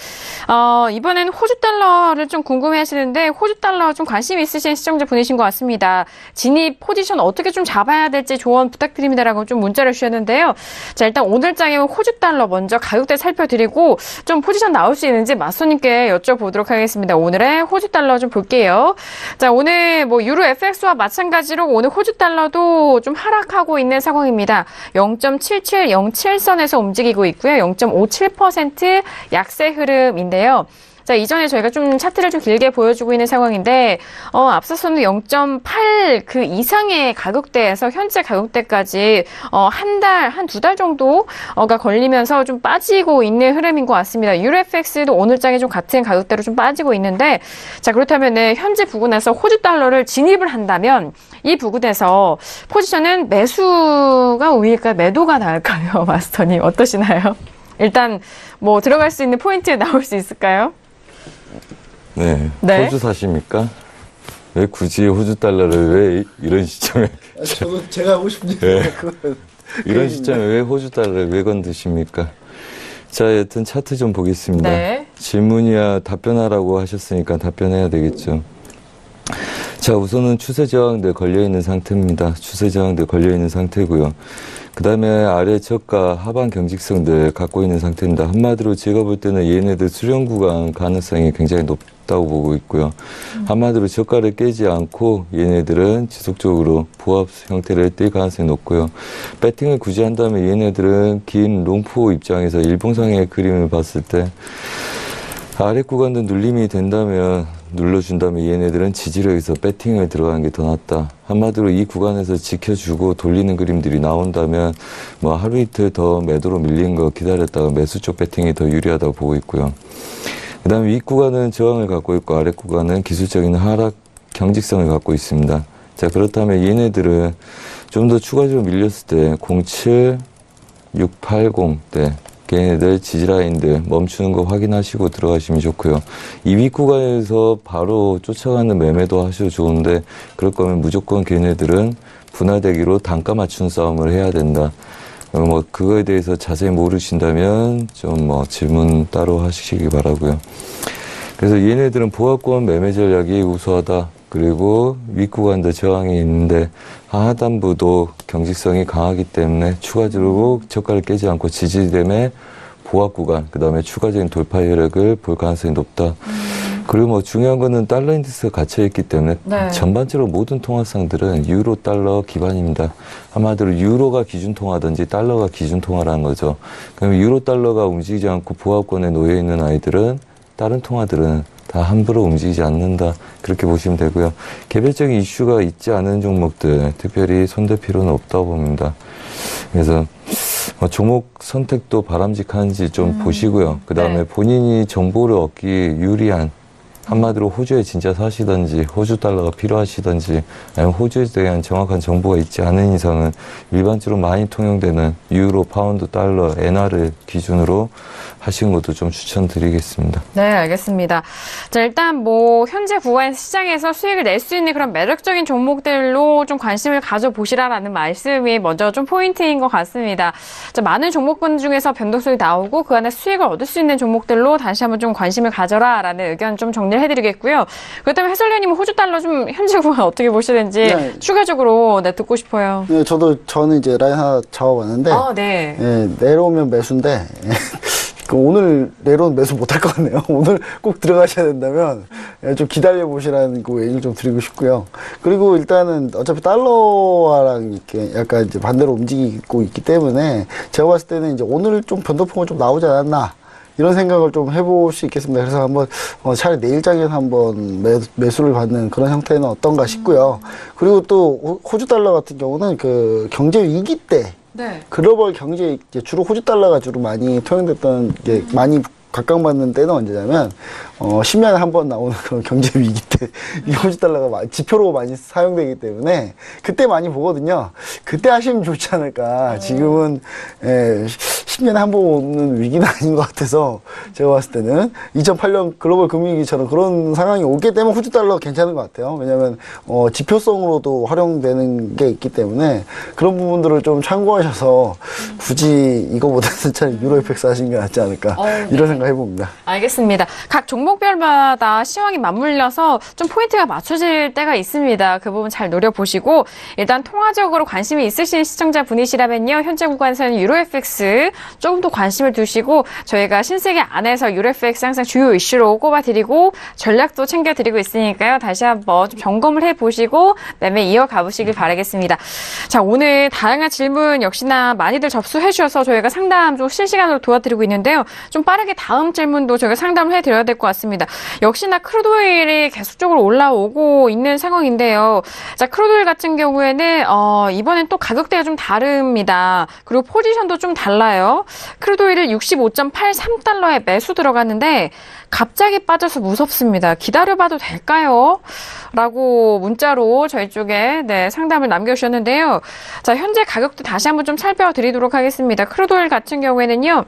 이번에는 호주 달러를 좀 궁금해 하시는데 호주 달러 좀 관심 있으신 시청자 분이신 것 같습니다. 진입 포지션 어떻게 좀 잡아야 될지 조언 부탁드립니다라고 좀 문자를 주셨는데요. 자, 일단 오늘장에 호주 달러 먼저 가격대 살펴드리고 좀 포지션 나올 수 있는지 마스터님께 여쭤보도록 하겠습니다. 오늘의 호주 달러 좀 볼게요. 자, 오늘 뭐 유로 FX와 마찬가지로 오늘 호주 달러도 좀 하락하고 있는 상황입니다. 0.7707선에서 움직이고 있고요. 0.57% 약세 흐름인데요. 자, 이전에 저희가 좀 차트를 좀 길게 보여주고 있는 상황인데, 앞서서는 0.8 그 이상의 가격대에서 현재 가격대까지, 한 두 달 정도가 걸리면서 좀 빠지고 있는 흐름인 것 같습니다. 유로FX도 오늘장에 좀 같은 가격대로 좀 빠지고 있는데, 자, 그렇다면은 현재 부근에서 호주 달러를 진입을 한다면, 이 부근에서 포지션은 매수가 우위일까요? 매도가 나을까요? 마스터님, 어떠시나요? 일단, 뭐, 들어갈 수 있는 포인트 나올 수 있을까요? 네. 네. 호주 사십니까? 왜 굳이 호주 달러를 왜 이런 시점에 저도 제가 하고 싶은데 네. 이런 시점에 왜 호주 달러를 왜 건드십니까? 자, 여튼 차트 좀 보겠습니다. 네. 질문이야 답변하라고 하셨으니까 답변해야 되겠죠. 자, 우선은 추세 저항대 걸려있는 상태입니다. 추세 저항대 걸려있는 상태고요. 그 다음에 아래 저가 하방 경직성들 갖고 있는 상태입니다. 한마디로 제가 볼 때는 얘네들 수렴 구간 가능성이 굉장히 높다고 보고 있고요. 한마디로 저가를 깨지 않고 얘네들은 지속적으로 보합 형태를 띌 가능성이 높고요. 배팅을 굳이 한다면 얘네들은 긴 롱포 입장에서 일봉상의 그림을 봤을 때 아래 구간도 눌림이 된다면 눌러준다면 얘네들은 지지력에서 배팅을 들어가는 게 더 낫다. 한마디로 이 구간에서 지켜주고 돌리는 그림들이 나온다면 뭐 하루 이틀 더 매도로 밀린 거 기다렸다가 매수 쪽 배팅이 더 유리하다고 보고 있고요. 그 다음에 위 구간은 저항을 갖고 있고 아래 구간은 기술적인 하락 경직성을 갖고 있습니다. 자, 그렇다면 얘네들은 좀 더 추가적으로 밀렸을 때 07680대 걔네들 지지라인들 멈추는 거 확인하시고 들어가시면 좋고요. 이 윗구간에서 바로 쫓아가는 매매도 하셔도 좋은데 그럴 거면 무조건 걔네들은 분할대기로 단가 맞추는 싸움을 해야 된다. 뭐 그거에 대해서 자세히 모르신다면 좀 뭐 질문 따로 하시기 바라고요. 그래서 얘네들은 보합권 매매 전략이 우수하다. 그리고 윗구간도 저항이 있는데 하단부도 경직성이 강하기 때문에 추가적으로 저가를 깨지 않고 지지됨에 보합 구간, 그 다음에 추가적인 돌파 여력을 볼 가능성이 높다. 그리고 뭐 중요한 거는 달러 인덱스가 갇혀있기 때문에 네. 전반적으로 모든 통화상들은 유로 달러 기반입니다. 한마디로 유로가 기준 통화든지 달러가 기준 통화라는 거죠. 그럼 유로 달러가 움직이지 않고 보합권에 놓여있는 아이들은 다른 통화들은 다 함부로 움직이지 않는다. 그렇게 보시면 되고요. 개별적인 이슈가 있지 않은 종목들 특별히 손댈 필요는 없다고 봅니다. 그래서 종목 선택도 바람직한지 좀 보시고요. 그 다음에 네. 본인이 정보를 얻기 유리한 한마디로 호주에 진짜 사시든지 호주 달러가 필요하시든지 아니면 호주에 대한 정확한 정보가 있지 않은 이상은 일반적으로 많이 통용되는 유로, 파운드, 달러, 엔화를 기준으로 하시는 것도 좀 추천드리겠습니다. 네, 알겠습니다. 자, 일단 뭐 현재 구간 시장에서 수익을 낼 수 있는 그런 매력적인 종목들로 좀 관심을 가져보시라라는 말씀이 먼저 좀 포인트인 것 같습니다. 자, 많은 종목군 중에서 변동성이 나오고 그 안에 수익을 얻을 수 있는 종목들로 다시 한번 좀 관심을 가져라라는 의견 좀 정리를 해드리겠고요. 그렇다면 해설위원님은 호주 달러 좀 현재 구간 어떻게 보시는지 네. 추가적으로 듣고 싶어요. 네, 저는 이제 라인 하나 잡아봤는데 네. 예, 내려오면 매수인데 오늘 내려오면 매수 못할 것 같네요. 오늘 꼭 들어가셔야 된다면 좀 기다려 보시라는 그 얘기를 좀 드리고 싶고요. 그리고 일단은 어차피 달러와랑 이렇게 약간 이제 반대로 움직이고 있기 때문에 제가 봤을 때는 이제 오늘 좀 변동폭은 좀 나오지 않았나 이런 생각을 좀 해볼 수 있겠습니다. 그래서 한번 차라리 내일장에서 한번 매수를 받는 그런 형태는 어떤가 싶고요. 그리고 또 호주 달러 같은 경우는 그 경제 위기 때 네. 글로벌 경제 이제 주로 호주 달러가 주로 많이 통용됐던 게 많이 각광받는 때는 언제냐면 10년에 한 번 나오는 그런 경제 위기 때 이 호주달러가 지표로 많이 사용되기 때문에 그때 많이 보거든요. 그때 하시면 좋지 않을까. 지금은 10년에 한 번 오는 위기는 아닌 것 같아서 제가 봤을 때는 2008년 글로벌 금융위기처럼 그런 상황이 오게 되면 호주달러 괜찮은 것 같아요. 왜냐하면 지표성으로도 활용되는 게 있기 때문에 그런 부분들을 좀 참고하셔서 굳이 이거보다는 차라리 유로 FX 하시는 게 낫지 않을까 이런 생각 해봅니다. 알겠습니다. 각 종목별마다 시황이 맞물려서 좀 포인트가 맞춰질 때가 있습니다. 그 부분 잘 노려보시고 일단 통화적으로 관심이 있으신 시청자분이시라면요. 현재 구간에서는 유로 FX 조금 더 관심을 두시고 저희가 신세계 안에서 유로 FX 항상 주요 이슈로 꼽아드리고 전략도 챙겨드리고 있으니까요. 다시 한번 좀 점검을 해보시고 매매 이어가 보시길 바라겠습니다. 자, 오늘 다양한 질문 역시나 많이들 접수해 주셔서 저희가 상담 좀 실시간으로 도와드리고 있는데요. 좀 빠르게 다음 질문도 저희가 상담을 해드려야 될 것 같습니다. 역시나 크루드오일이 계속적으로 올라오고 있는 상황인데요. 자, 크루드오일 같은 경우에는 이번엔 또 가격대가 좀 다릅니다. 그리고 포지션도 좀 달라요. 크루드오일을 65.83달러에 매수 들어갔는데 갑자기 빠져서 무섭습니다. 기다려봐도 될까요? 라고 문자로 저희 쪽에 상담을 남겨주셨는데요. 자, 현재 가격도 다시 한번 좀 살펴드리도록 하겠습니다. 크루드오일 같은 경우에는요.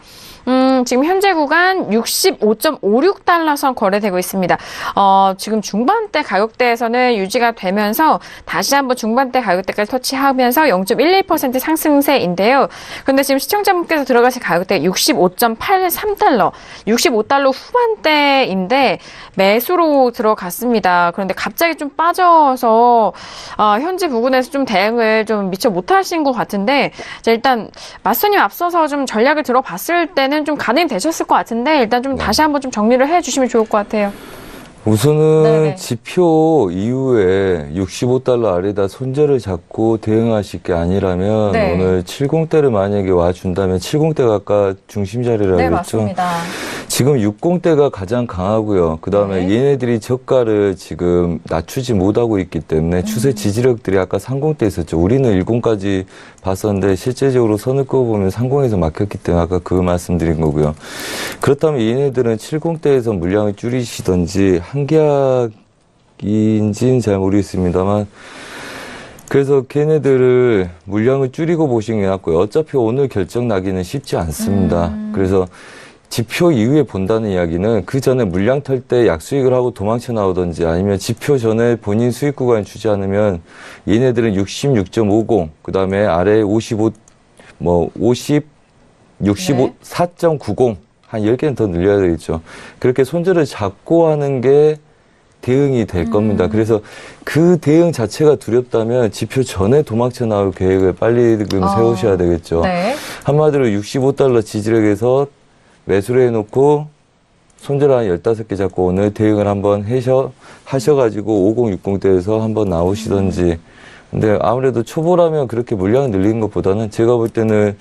지금 현재 구간 65.56달러 선 거래되고 있습니다. 지금 중반대 가격대에서는 유지가 되면서 다시 한번 중반대 가격대까지 터치하면서 0.11% 상승세인데요. 그런데 지금 시청자분께서 들어가실 가격대가 65.83달러, 65달러 후반대인데 매수로 들어갔습니다. 그런데 갑자기 좀 빠져서 현재 부분에서 좀 대응을 좀 미처 못하신 것 같은데 자, 일단 마스터님 앞서서 좀 전략을 들어봤을 때는 좀 가늠이 되셨을 것 같은데 일단 좀 다시 한번 좀 정리를 해주시면 좋을 것 같아요. 우선은 네네. 지표 이후에 65달러 아래다 손절을 잡고 대응하실 게 아니라면 네. 오늘 70대를 만약에 와준다면 70대가 아까 중심 자리라고 네, 했죠. 맞습니다. 지금 60대가 가장 강하고요. 그다음에 네. 얘네들이 저가를 지금 낮추지 못하고 있기 때문에 추세 지지력들이 아까 30대 있었죠. 우리는 10까지 봤었는데 실제적으로 선을 그어보면 30에서 막혔기 때문에 아까 그거 말씀드린 거고요. 그렇다면 얘네들은 70대에서 물량을 줄이시던지 한계약인지는 잘 모르겠습니다만 그래서 걔네들을 물량을 줄이고 보시는 게 낫고요. 어차피 오늘 결정 나기는 쉽지 않습니다. 그래서 지표 이후에 본다는 이야기는 그 전에 물량 털 때 약수익을 하고 도망쳐 나오든지 아니면 지표 전에 본인 수익 구간을 주지 않으면 얘네들은 66.50, 그 다음에 아래 55, 65, 4.90, 한 10개는 더 늘려야 되겠죠. 그렇게 손절을 잡고 하는 게 대응이 될 겁니다. 그래서 그 대응 자체가 두렵다면 지표 전에 도망쳐 나올 계획을 빨리 세우셔야 되겠죠. 네. 한마디로 65달러 지지력에서 매수를 해놓고 손절 한 15개 잡고 오늘 대응을 한번 하셔가지고 5060대에서 한번 나오시던지. 근데 아무래도 초보라면 그렇게 물량을 늘리는 것보다는 제가 볼 때는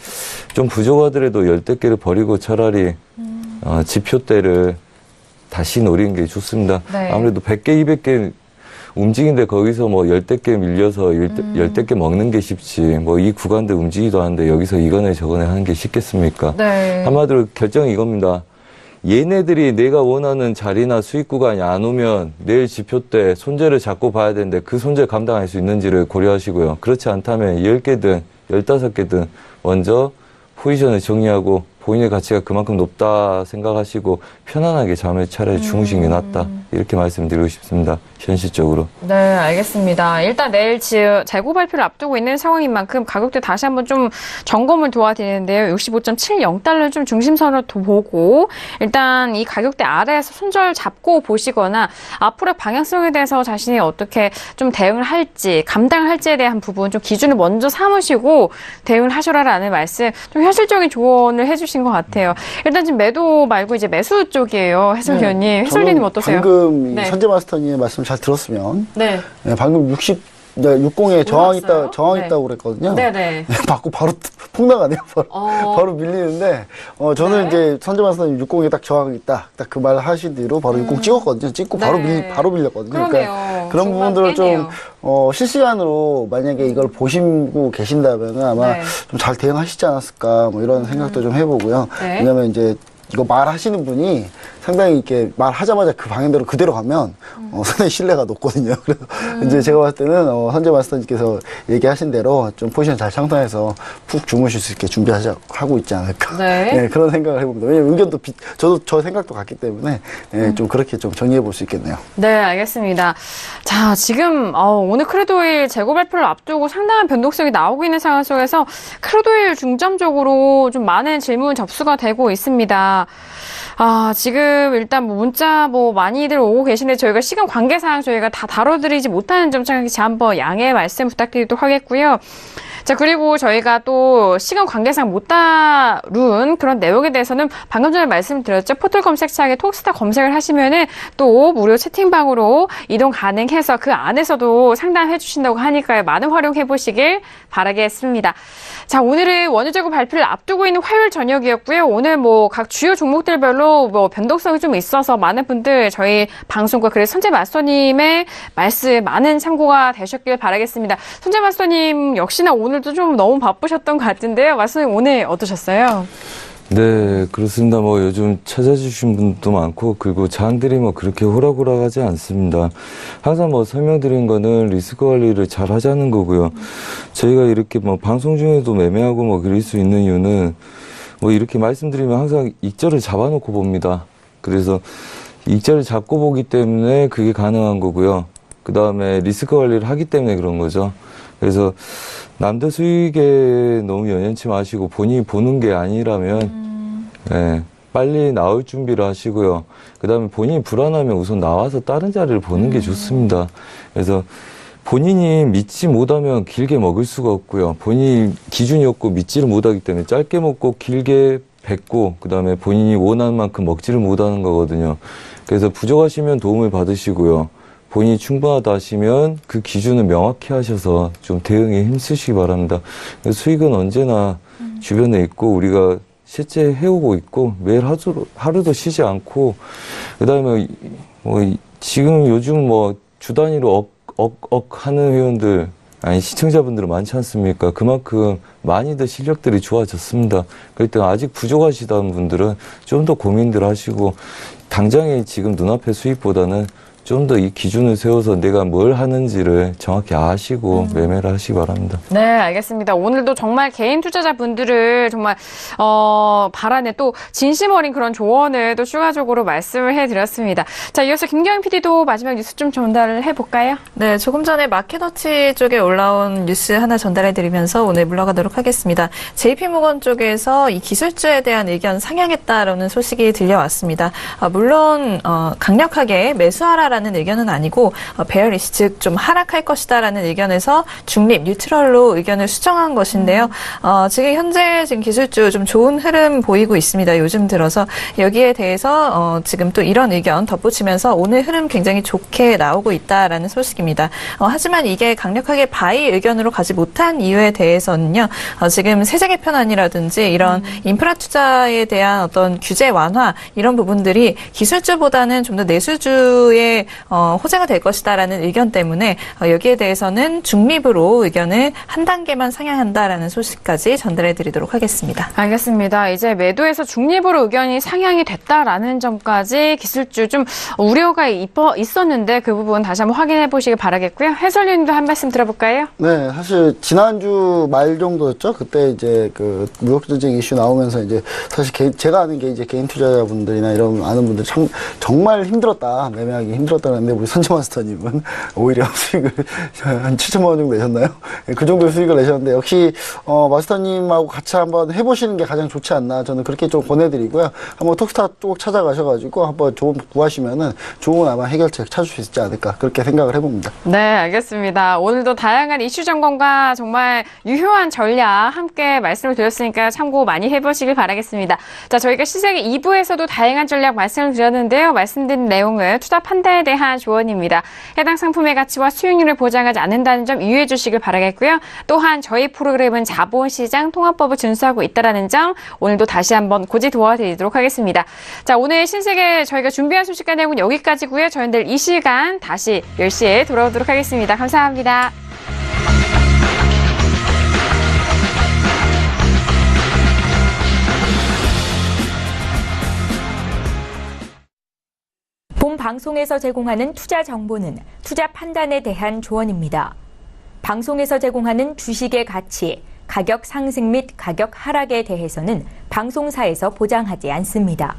좀 부족하더라도 10대 개를 버리고 차라리 지표대를 다시 노리는 게 좋습니다. 네. 아무래도 100개, 200개 움직이는데 거기서 뭐 10대 밀려서 10대 먹는 게 쉽지. 뭐 이 구간들 움직이도 하는데 여기서 이거네 저거네 하는 게 쉽겠습니까? 네. 한마디로 결정이 이겁니다. 얘네들이 내가 원하는 자리나 수익 구간이 안 오면 내일 지표 때 손절을 잡고 봐야 되는데 그 손절 감당할 수 있는지를 고려하시고요. 그렇지 않다면 10개든 15개든 먼저 포지션을 정리하고 본인의 가치가 그만큼 높다 생각하시고 편안하게 잠을 차라리 주무시는 게 낫다. 이렇게 말씀드리고 싶습니다. 현실적으로. 네, 알겠습니다. 일단 내일 재고 발표를 앞두고 있는 상황인 만큼 가격대 다시 한번 좀 점검을 도와드리는데요. 65.70달러 좀 중심선으로 보고 일단 이 가격대 아래에서 손절 잡고 보시거나 앞으로 방향성에 대해서 자신이 어떻게 좀 대응을 할지 감당할지에 대한 부분 좀 기준을 먼저 삼으시고 대응을 하셔라라는 말씀 좀 현실적인 조언을 해주신 것 같아요. 일단 지금 매도 말고 이제 매수 쪽이에요. 해설위원님. 해설위원님 어떠세요? 방금 네. 선재 마스터님의 말씀 잘 들었으면 네. 방금 60에 저항 올라왔어요? 있다고 그랬거든요. 네네. 받고 바로 폭락하네요. 바로 밀리는데 저는 네. 이제 선재 마스터님 60에 딱 저항이 있다. 딱 그 말 하신 뒤로 바로 60 찍었거든요. 찍고 네. 바로 밀렸거든요. 그러네요. 그런 중반 부분들을 깨네요. 좀 실시간으로 만약에 이걸 보시고 계신다면 아마 네. 좀 잘 대응하시지 않았을까 뭐 이런 생각도 좀 해보고요. 네. 왜냐면 이제 이거 말하시는 분이 상당히 이렇게 말하자마자 그 방향대로 그대로 가면 상당히 신뢰가 높거든요. 그래서 이제 제가 봤을 때는 선재 마스터님께서 얘기하신 대로 좀 포지션 잘 창단해서 푹 주무실 수 있게 하고 있지 않을까. 네. 네, 그런 생각을 해봅니다. 왜냐면 의견도 저도 저 생각도 같기 때문에 좀 그렇게 좀 정리해 볼 수 있겠네요. 네, 알겠습니다. 자, 지금 오늘 크루드오일 재고 발표를 앞두고 상당한 변동성이 나오고 있는 상황 속에서 크루드오일 중점적으로 좀 많은 질문 접수가 되고 있습니다. 지금 일단 문자 많이들 오고 계신데 저희가 시간 관계상 저희가 다 다뤄드리지 못하는 점 참시 한번 양해 말씀 부탁드리도록 하겠고요. 자, 그리고 저희가 또 시간 관계상 못 다룬 그런 내용에 대해서는 방금 전에 말씀드렸죠. 포털 검색창에 톡스타 검색을 하시면은 또 무료 채팅방으로 이동 가능해서 그 안에서도 상담해 주신다고 하니까요. 많은 활용해 보시길 바라겠습니다. 자, 오늘은 원유 재고 발표를 앞두고 있는 화요일 저녁이었고요. 오늘 각 주요 종목들별로 변동성이 좀 있어서 많은 분들 저희 방송과 그래서 선재 마스터님의 말씀 많은 참고가 되셨길 바라겠습니다. 선재 마스터님 역시나 오늘도 좀 너무 바쁘셨던 것 같은데요. 마스터님 오늘 어떠셨어요? 네, 그렇습니다. 요즘 찾아주신 분도 많고, 그리고 장들이 그렇게 호락호락하지 않습니다. 항상 설명드린 거는 리스크 관리를 잘 하자는 거고요. 저희가 이렇게 방송 중에도 매매하고 그럴 수 있는 이유는 이렇게 말씀드리면 항상 익절을 잡아놓고 봅니다. 그래서 익절을 잡고 보기 때문에 그게 가능한 거고요. 그 다음에 리스크 관리를 하기 때문에 그런 거죠. 그래서 남들 수익에 너무 연연치 마시고 본인이 보는 게 아니라면 네, 빨리 나올 준비를 하시고요. 그 다음에 본인이 불안하면 우선 나와서 다른 자리를 보는 게 좋습니다. 그래서 본인이 믿지 못하면 길게 먹을 수가 없고요. 본인이 기준이 없고 믿지를 못하기 때문에 짧게 먹고 길게 뱉고 그 다음에 본인이 원하는 만큼 먹지를 못하는 거거든요. 그래서 부족하시면 도움을 받으시고요. 본인이 충분하다 하시면 그 기준을 명확히 하셔서 좀 대응에 힘쓰시기 바랍니다. 수익은 언제나 주변에 있고 우리가 실제 해오고 있고 매일 하루도 쉬지 않고 그다음에 지금 요즘 주 단위로 억 하는 회원들 아니 시청자분들은 많지 않습니까? 그만큼 많이들 실력들이 좋아졌습니다. 그럴 때 아직 부족하시다는 분들은 좀 더 고민들 하시고 당장에 지금 눈앞의 수익보다는 좀 더 이 기준을 세워서 내가 뭘 하는지를 정확히 아시고 매매를 하시기 바랍니다. 네, 알겠습니다. 오늘도 정말 개인 투자자분들을 정말 바라는 또 진심 어린 그런 조언을 또 추가적으로 말씀을 해드렸습니다. 자, 이어서 김경영 PD도 마지막 뉴스 좀 전달을 해볼까요? 네, 조금 전에 마켓워치 쪽에 올라온 뉴스 하나 전달해드리면서 오늘 물러가도록 하겠습니다. JP모건 쪽에서 이 기술주에 대한 의견 상향했다라는 소식이 들려왔습니다. 물론 강력하게 매수하라라는 의견은 아니고 베어리시 즉 좀 하락할 것이다라는 의견에서 중립 뉴트럴로 의견을 수정한 것인데요. 지금 현재 기술주 좀 좋은 흐름 보이고 있습니다. 요즘 들어서 여기에 대해서 지금 또 이런 의견 덧붙이면서 오늘 흐름 굉장히 좋게 나오고 있다라는 소식입니다. 하지만 이게 강력하게 바이 의견으로 가지 못한 이유에 대해서는요. 지금 세제 개편안이라든지 이런 인프라 투자에 대한 어떤 규제 완화 이런 부분들이 기술주보다는 좀 더 내수주의 호재가 될 것이다라는 의견 때문에 여기에 대해서는 중립으로 의견을 한 단계만 상향한다라는 소식까지 전달해드리도록 하겠습니다. 알겠습니다. 이제 매도에서 중립으로 의견이 상향이 됐다라는 점까지 기술주 좀 우려가 있었는데 그 부분 다시 한번 확인해 보시길 바라겠고요. 해설위원님도 한 말씀 들어볼까요? 네, 사실 지난주 말 정도였죠. 그때 이제 그 무역 전쟁 이슈 나오면서 이제 사실 제가 아는 게 이제 개인 투자자분들이나 이런 아는 분들 정말 힘들었다, 매매하기 힘들었다는데 우리 선재 마스터님은 오히려 수익을 한 7천만 원 정도 내셨나요? 그 정도의 수익을 내셨는데 역시 마스터님하고 같이 한번 해보시는 게 가장 좋지 않나 저는 그렇게 좀 권해드리고요. 한번 톡스타 쭉 찾아가셔가지고 한번 조언 구하시면은 좋은 아마 해결책 찾을 수 있지 않을까 그렇게 생각을 해봅니다. 네, 알겠습니다. 오늘도 다양한 이슈 점검과 정말 유효한 전략 함께 말씀을 드렸으니까 참고 많이 해보시길 바라겠습니다. 자, 저희가 시장의 2부에서도 다양한 전략 말씀을 드렸는데요. 말씀드린 내용은 투자 판단에 대한 조언입니다. 해당 상품의 가치와 수익률을 보장하지 않는다는 점 유의해 주시길 바라겠고요. 또한 저희 프로그램은 자본시장 통합법을 준수하고 있다는 점 오늘도 다시 한번 고지 도와드리도록 하겠습니다. 자, 오늘 신세계 저희가 준비한 소식과 내용은 여기까지고요. 저희들 이 시간 다시 10시에 돌아오도록 하겠습니다. 감사합니다. 방송에서 제공하는 투자 정보는 투자 판단에 대한 조언입니다. 방송에서 제공하는 주식의 가치, 가격 상승 및 가격 하락에 대해서는 방송사에서 보장하지 않습니다.